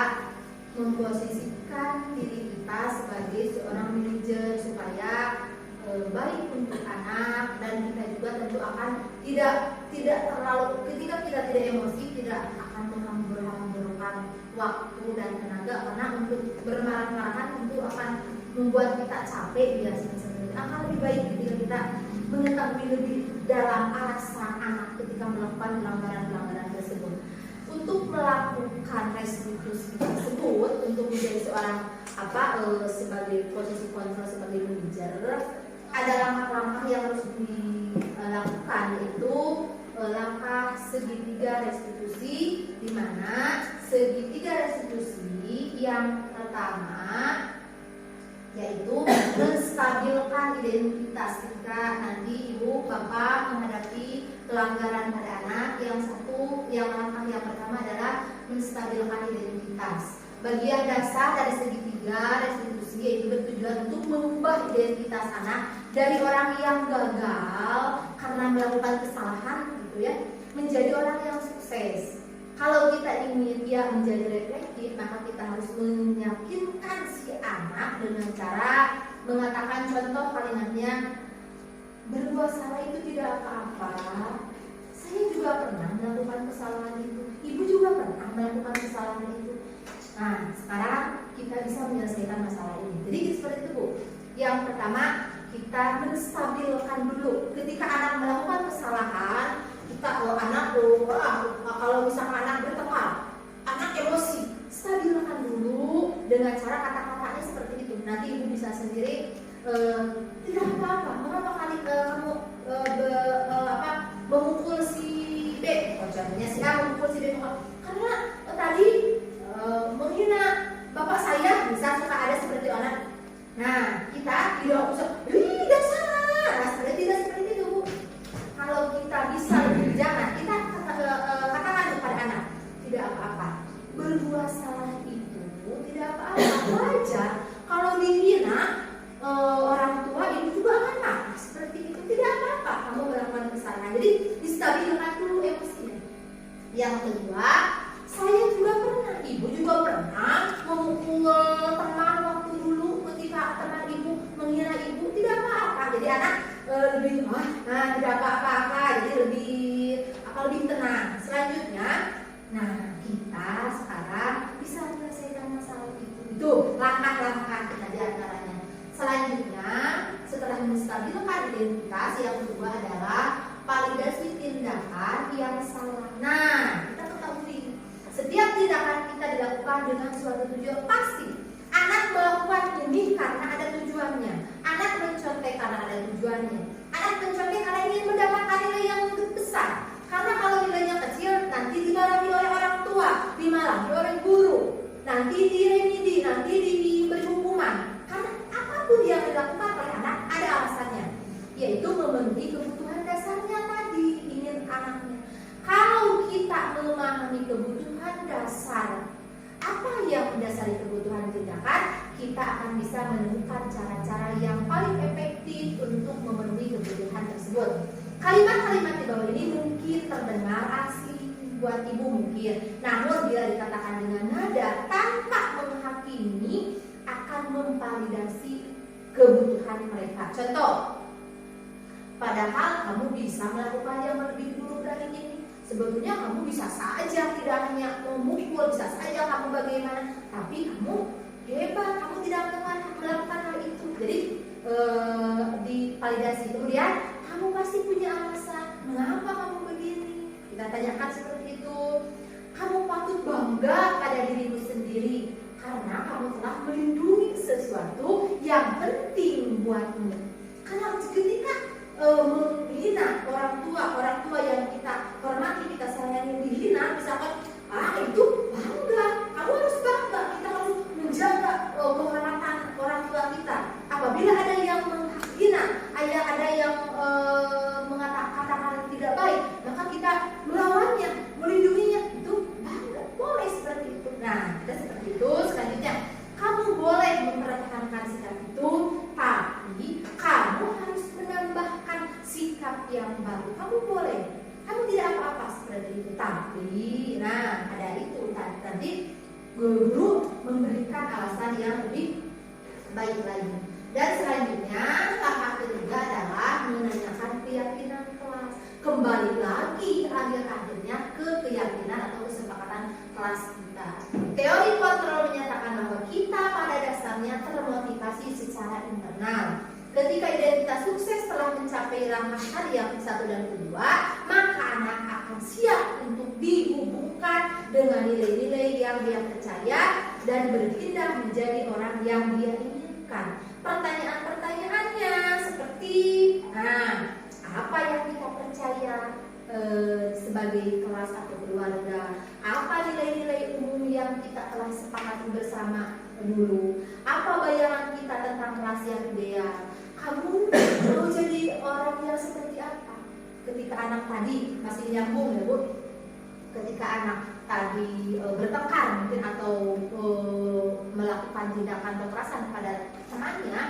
Speaker 1: memposisikan diri kita sebagai seorang manajer supaya baik untuk anak, dan kita juga tentu akan tidak terlalu, ketika kita tidak emosi, tidak akan menghambur-hamburkan waktu dan tenaga, karena untuk bermarah-marahan tentu akan membuat kita capek biasanya sendiri. Akan lebih baik ketika kita mengetahui lebih dalam alasan anak ketika melakukan pelanggaran-pelanggaran tersebut. Untuk melakukan restitusi tersebut, untuk menjadi seorang sebagai posisi kontrol sebagai manajer, ada langkah-langkah yang harus dilakukan, yaitu langkah segitiga restitusi, di mana segitiga restitusi yang pertama yaitu menstabilkan identitas ketika nanti ibu bapak menghadapi pelanggaran pada anak. Yang langkah yang pertama adalah menstabilkan identitas. Bagian dasar dari segitiga restitusi yaitu bertujuan untuk mengubah identitas anak dari orang yang gagal karena melakukan kesalahan gitu ya, menjadi orang yang sukses. Kalau kita ingin dia menjadi reflektif, maka kita harus meyakinkan si anak dengan cara mengatakan contoh kalimatnya, berbuat salah itu tidak apa-apa. Saya juga pernah melakukan kesalahan itu. Ibu juga pernah melakukan kesalahan itu. Nah, sekarang kita bisa menyelesaikan masalah ini. Jadi seperti itu, Bu. Yang pertama, kita menstabilkan dulu. Ketika anak melakukan kesalahan, kita kalau misalnya anak bertengkar, anak emosi, stabilkan dulu dengan cara kata-katanya seperti itu. Nanti ibu bisa sendiri, tidak apa-apa. Mengapa kamu memukul si B? Contohnya si A memukul si B. Karena tadi menghina bapak saya, bisa suka ada seperti anak. Nah, kita tidak usah, tidak salah. Nah, tidak seperti itu, Bu. Kalau kita bisa lebih jangan, kita katakan kepada anak, tidak apa-apa. Berbuat salah itu tidak apa-apa, wajar. Kalau dihina orang tua, ibu juga akan marah seperti itu. Tidak apa-apa kamu melakukan kesalahan. Jadi distabilkan dulu emosinya. Yang kedua, saya juga pernah, ibu juga pernah memukul teman waktu dulu ketika teman ibu menghina ibu. Tidak apa-apa. Jadi anak lebih tidak apa-apa. Jadi lebih tenang. Selanjutnya, kita sekarang bisa menyelesaikan masalah itu. Itu langkah-langkah kita diantaranya. Selanjutnya, setelah menstabilkan identitas, yang kedua adalah validasi tindakan yang salah. Nah, kita ketahui setiap tindakan kita dilakukan dengan suatu tujuan pasti. Anak melakukan ini karena ada tujuannya. Anak mencontek karena ada tujuannya. Anak mencontek karena ingin mendapatkan nilai yang besar. Karena kalau nilainya kecil, nanti dimarahi oleh orang tua, dimarahi oleh guru, nanti diremedi, nanti diberi hukuman. Karena apapun yang dilakukan oleh anak ada alasannya, yaitu memenuhi kebutuhan dasarnya tadi, ingin anaknya. Kalau kita memahami kebutuhan dasar, apa yang mendasari kebutuhan tindakan, kita akan bisa menemukan cara-cara yang paling efektif untuk memenuhi kebutuhan tersebut. Kalimat-kalimat di bawah ini mungkin terdengar asing buat ibu mungkin, namun bila dikatakan dengan nada tanpa menghakimi akan memvalidasi kebutuhan mereka. Contoh, padahal kamu bisa melakukan yang lebih dulu dari ini. Sebetulnya kamu bisa saja tidak hanya memukul, bisa saja kamu bagaimana, tapi kamu hebat, kamu tidak melakukan hal itu. Jadi divalidasi. Kemudian kamu pasti punya alasan mengapa kamu begini. Kita tanyakan seperti itu. Kamu patut bangga pada dirimu sendiri karena kamu telah melindungi sesuatu yang penting buatmu. Karena ketika menghina orang tua yang kita hormati, kita sayangi dihina, misalkan itu yang baru, kamu boleh, kamu tidak apa-apa seperti itu. Tapi, nah ada itu nanti guru memberikan alasan yang lebih baik lagi. Dan selanjutnya tahap ketiga adalah menanyakan keyakinan kelas. Kembali lagi akhir-akhirnya ke keyakinan atau kesepakatan kelas kita. Teori kontrol menyatakan bahwa kita pada dasarnya termotivasi secara internal. Ketika identitas sukses telah mencapai rangkaian yang 1 dan 2, maka anak akan siap untuk dihubungkan dengan nilai-nilai yang dia percaya dan berpindah menjadi orang yang dia inginkan. Pertanyaan-pertanyaannya seperti, nah, apa yang kita percaya sebagai kelas atau keluarga? Apa nilai-nilai umum yang kita telah sepakati bersama dulu? Apa bayangan kita tentang kelas yang ideal? Kamu mau jadi orang yang seperti apa? Ketika anak tadi masih nyambung ya Bu, ketika anak tadi bertengkar mungkin atau melakukan tindakan kekerasan pada temannya,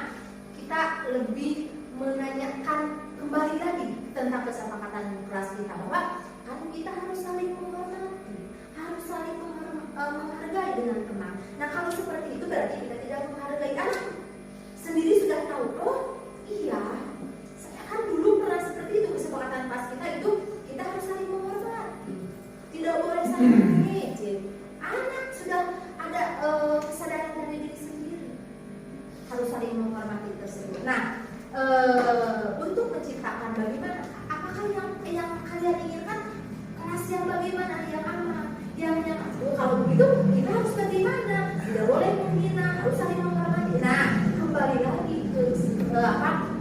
Speaker 1: kita lebih menanyakan kembali lagi tentang kesepakatan kelas kita bahwa kan kita harus saling menghormati, harus saling menghargai dengan teman. Nah kalau seperti itu berarti kita tidak menghargai anak. Sendiri sudah tahu, oh iya, saya kan dulu pernah seperti itu, kesepakatan kelas kita itu kita harus saling menghormati, tidak boleh saling mengejek. Anak sudah ada kesadaran dari diri sendiri, harus saling menghormati tersebut. Nah, untuk menciptakan bagaimana, apakah yang kalian inginkan kelas yang bagaimana, yang aman, yang kalau begitu kita harus bagaimana? Tidak boleh menghina, harus saling menghormati. Nah, kembali lagi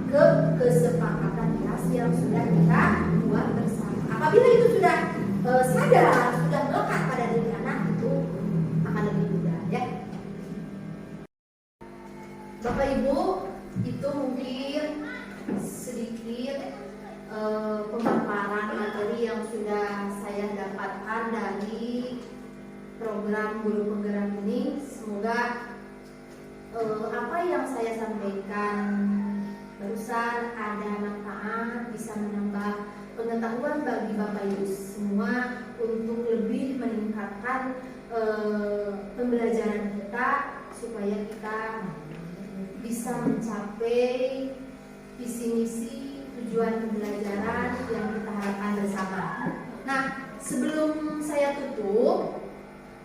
Speaker 1: ke kesepakatan kelas yang sudah kita buat bersama. Apabila itu sudah sadar, sudah melekat pada diri anak, itu akan lebih mudah ya. Bapak Ibu, itu mungkin sedikit pemaparan materi yang sudah saya dapatkan dari program Guru Penggerak ini. Semoga apa yang saya sampaikan barusan ada manfaat, bisa menambah pengetahuan bagi Bapak Ibu semua untuk lebih meningkatkan pembelajaran kita supaya kita bisa mencapai visi misi tujuan pembelajaran yang kita harapkan bersama. Nah, sebelum saya tutup,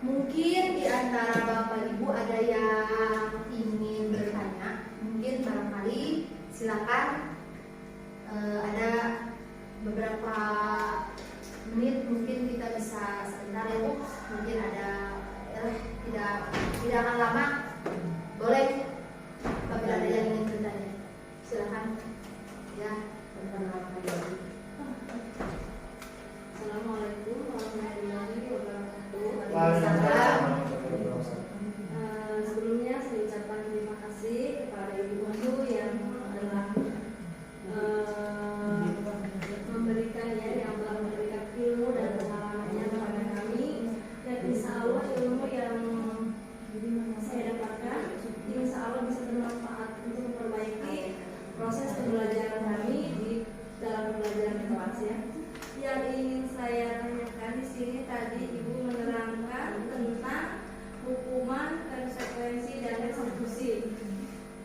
Speaker 1: mungkin di antara Bapak Ibu ada yang ingin bertanya, mungkin barangkali silakan. Ada beberapa menit mungkin kita bisa sebentar ya Bu, mungkin ada tidak akan lama, boleh apabila ada yang ingin bertanya silakan ya. Assalamualaikum warahmatullahi wabarakatuh. Sebelumnya saya ucapkan terima kasih kepada Ibu Guru yang telah memberikan ilmu dan pengalamannya kepada kami, dan insya Allah ilmu yang saya dapatkan insya Allah bisa bermanfaat untuk memperbaiki proses pembelajaran kami di dalam pembelajaran kelas ya. Yang ingin saya tanyakan di sini tadi Ibu menerangkan tentang hukuman, konsekuensi dan eksekusi.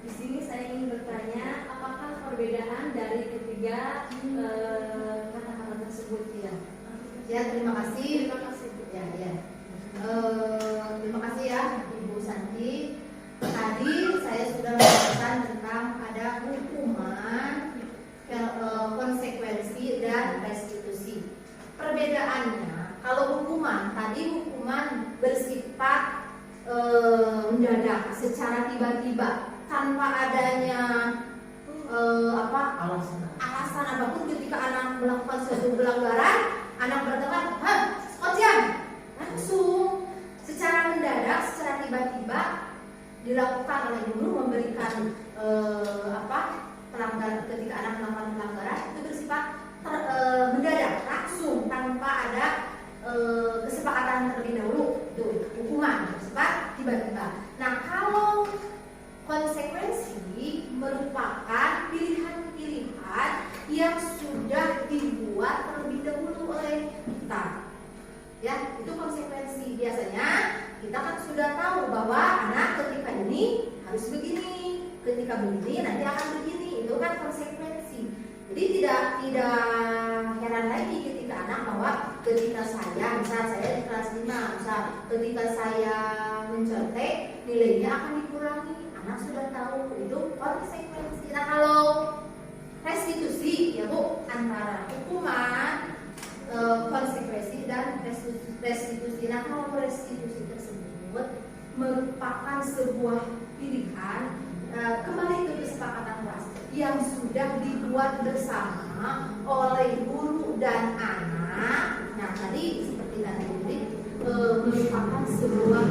Speaker 1: Di sini saya ingin bertanya, apakah perbedaan dari ketiga kata-kata tersebut ya? Ya, terima kasih. Terima kasih. Ya. Terima kasih ya Ibu Santi. Tadi saya sudah mengatakan tentang ada hukuman, konsekuensi dan restitusi. Perbedaannya, kalau hukuman tadi hukuman bersifat mendadak, secara tiba-tiba, tanpa adanya alasan apapun. Ketika anak melakukan suatu pelanggaran, anak berkata, sekocian, langsung secara mendadak, secara tiba-tiba dilakukan oleh guru, memberikan pelanggaran. Ketika anak melakukan pelanggaran itu bersifat mendadak, langsung, tanpa ada kesepakatan terlebih dahulu. Itu hukuman bersifat tiba-tiba. Nah, kalau konsekuensi merupakan pilihan-pilihan yang sudah sudah dibuat terlebih dahulu oleh kita. Ya, itu konsekuensi. Biasanya kita kan sudah tahu bahwa anak ketika ini harus begini, ketika begini nanti akan begini. Itu kan konsekuensi. Jadi tidak heran lagi ketika anak bahwa ketika saya, misal saya di kelas 5, misal ketika saya mencontek nilainya akan dikurangi. Anak sudah tahu itu konsekuensi. Nah, kalau restitusi ya Bu, antara hukuman, konsekuensi dan restitusi. Nah, kalau restitusi tersebut merupakan sebuah pilihan, kembali ke kesepakatan kelas yang sudah dibuat bersama oleh guru dan anak. Nah, tadi seperti tadi merupakan sebuah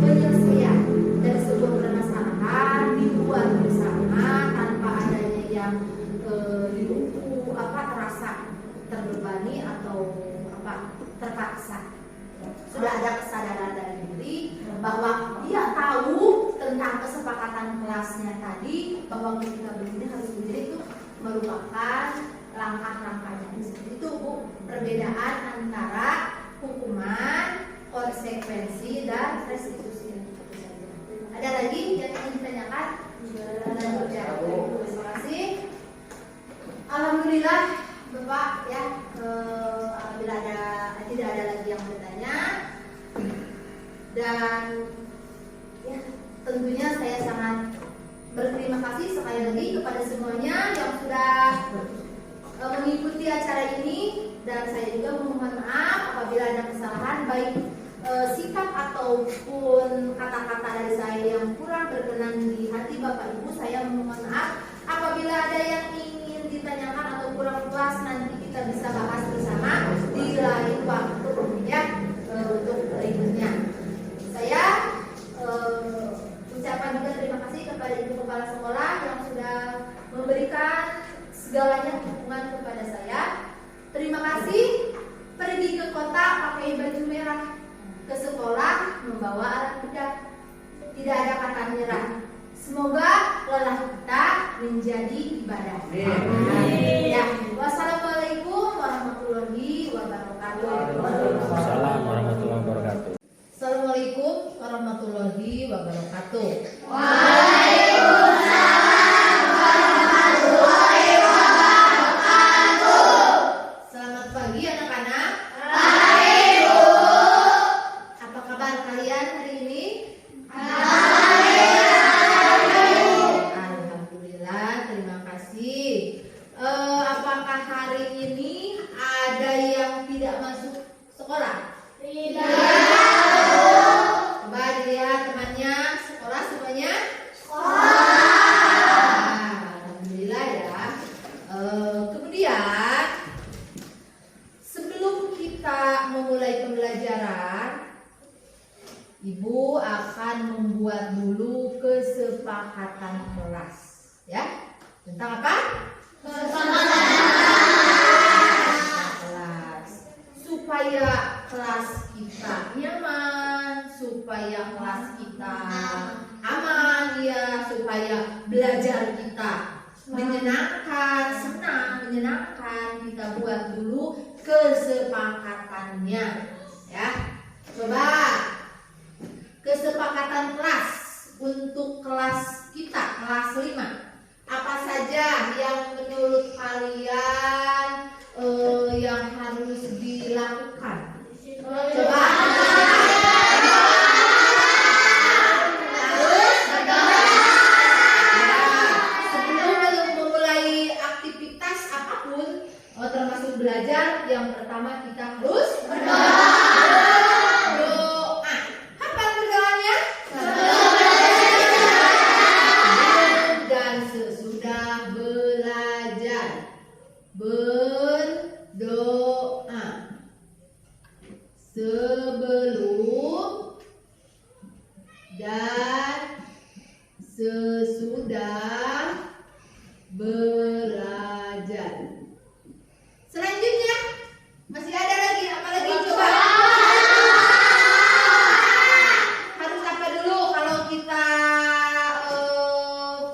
Speaker 1: penyelesaian dari sebuah permasalahan dibuat bersama tanpa adanya yang terasa terbebani atau terpaksa. Sudah ada kesadaran dari diri bahwa dia tahu tentang kesepakatan kelasnya tadi, bahwa ketika begini harus begini, itu merupakan langkah-langkahnya. Seperti itu Bu, perbedaan antara hukuman, konsekuensi dan restitusi. Ada lagi yang ingin ditanyakan? Terima kasih. Alhamdulillah Bapak ya, apabila tidak ada lagi yang bertanya, dan ya tentunya saya sangat berterima kasih sekali lagi kepada semuanya yang sudah mengikuti acara ini, dan saya juga memohon maaf apabila ada kesalahan baik sikap ataupun kata-kata dari saya yang kurang berkenan di hati Bapak Ibu. Saya memohon maaf. Apabila ada yang ingin ditanyakan atau kurang puas, nanti kita bisa bahas bersama di lain waktu ya, untuk berikutnya. Saya ucapkan juga terima kasih kepada Ibu Kepala Sekolah yang sudah memberikan segalanya dukungan kepada saya. Terima kasih. Pergi ke kota pakai baju merah, ke sekolah membawa alat bedak, tidak ada kata menyerah. Semoga lelah kita menjadi ibadah. Ya, wassalamualaikum warahmatullahi wabarakatuh.
Speaker 2: Waalaikumsalam warahmatullahi wabarakatuh.
Speaker 1: Assalamualaikum warahmatullahi wabarakatuh. Selamat pagi anak-anak. Apa kabar kalian hari ini? Alhamdulillah, terima kasih. Apakah hari ini ada yang tidak masuk sekolah? Coba dilihat temannya, sekolah semuanya? Alhamdulillah ya. Kemudian sebelum kita memulai pembelajaran, Ibu akan membuat dulu kesepakatan kelas, ya. Tentang apa? Kesepakatan kelas. Supaya kelas kita nyaman, supaya kelas kita aman, ya, supaya belajar kita menyenangkan, senang, menyenangkan, kita buat dulu kesepakatannya, ya. Coba kesepakatan kelas untuk kelas kita, kelas 5. Apa saja yang menurut kalian yang harus dilakukan? Coba. Sebelum memulai aktivitas apapun, termasuk belajar, yang pertama kita harus berdoa. Kapan berdoanya? Dan sesudah belajar berdoa. Sebelum dan sesudah belajar. Selanjutnya masih ada lagi, apa lagi coba? Harus apa dulu kalau kita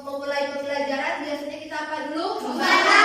Speaker 1: memulai pembelajaran? Biasanya kita apa dulu? Membaca.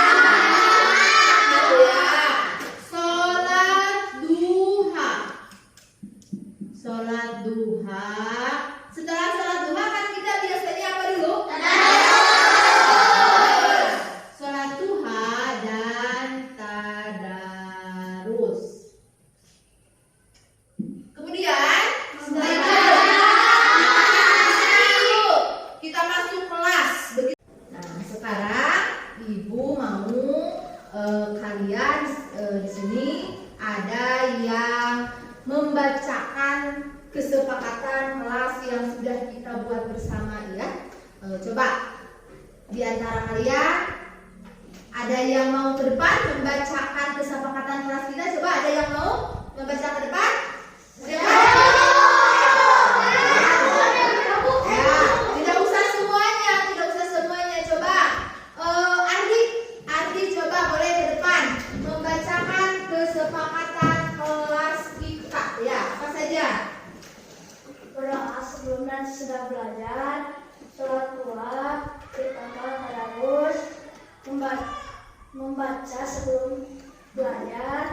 Speaker 1: di sini ada yang membacakan kesepakatan kelas yang sudah kita buat bersama ya. Coba di antara kalian ada yang mau ke depan membacakan kesepakatan kelas kita? Coba ada yang mau membaca ke depan? Siapa? Ya, tidak usah semuanya, tidak usah semuanya. Coba Ardi coba boleh ke depan membacakan kesepakatan kelas kita. Ya, apa saja?
Speaker 3: Berdoa sebelum dan sesudah belajar, sholat dua, ditambah tadarus, membaca sebelum belajar,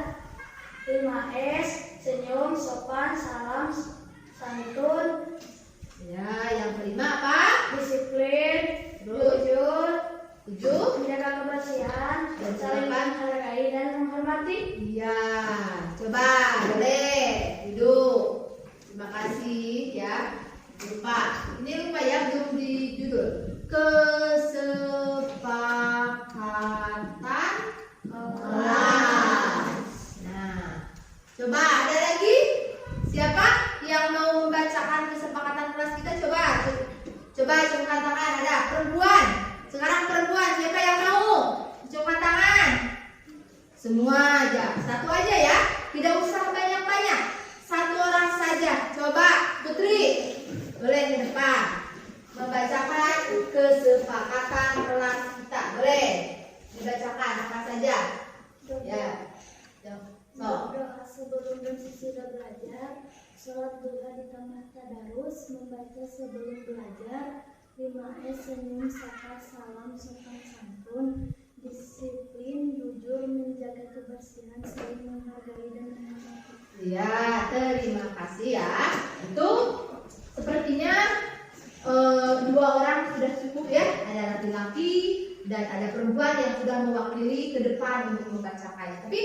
Speaker 3: 5S, senyum, sopan, salam, santun.
Speaker 1: Ya, yang kelima apa?
Speaker 3: Disiplin,
Speaker 1: Terus?
Speaker 3: jujur,
Speaker 1: 7.
Speaker 3: menjaga kebersihan,
Speaker 1: Dan
Speaker 3: saling
Speaker 1: delapan?
Speaker 3: menghargai dan menghormati.
Speaker 1: Iya, coba boleh duduk. Terima kasih ya. Lupa, ini lupa ya belum di judul. Kesepakatan kelas. Nah, coba ada lagi? Siapa yang mau membacakan kesepakatan kelas kita? Coba cungkan tangan. Ada perempuan. Sekarang perempuan, siapa yang mau? Cungkan tangan. Semua aja, satu aja ya. Tidak usah banyak-banyak. Satu orang saja. Coba Putri, boleh di depan membacakan kesepakatan kelas kita. Boleh dibacakan apa saja? Ya. So.
Speaker 3: Berdoa sebelum dan sesudah belajar, sholat duha ditambah tadarus, membaca sebelum belajar, 5S, senyum, sapa, salam, sopan santun, disiplin, jujur, menjaga kebersihan, saling menghargai dan menghormati.
Speaker 1: Ya, terima kasih ya. Itu sepertinya dua orang sudah cukup ya. Ada laki-laki dan ada perempuan yang sudah mewakili ke depan untuk membacakannya. Tapi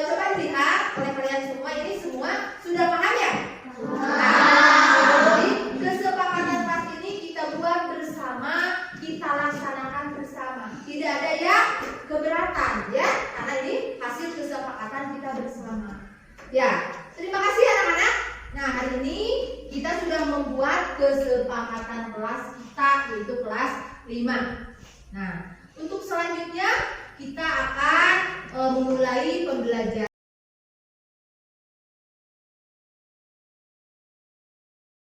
Speaker 1: coba lihat oleh kalian semua, ini semua sudah paham ya? Jadi kesepakatan kelas ini kita buat bersama, kita laksanakan bersama. Tidak ada yang keberatan ya, karena ini hasil kesepakatan kita bersama. Ya, terima kasih anak-anak. Nah, hari ini kita sudah membuat kesepakatan kelas kita, yaitu kelas 5. Nah, untuk selanjutnya kita akan memulai pembelajaran.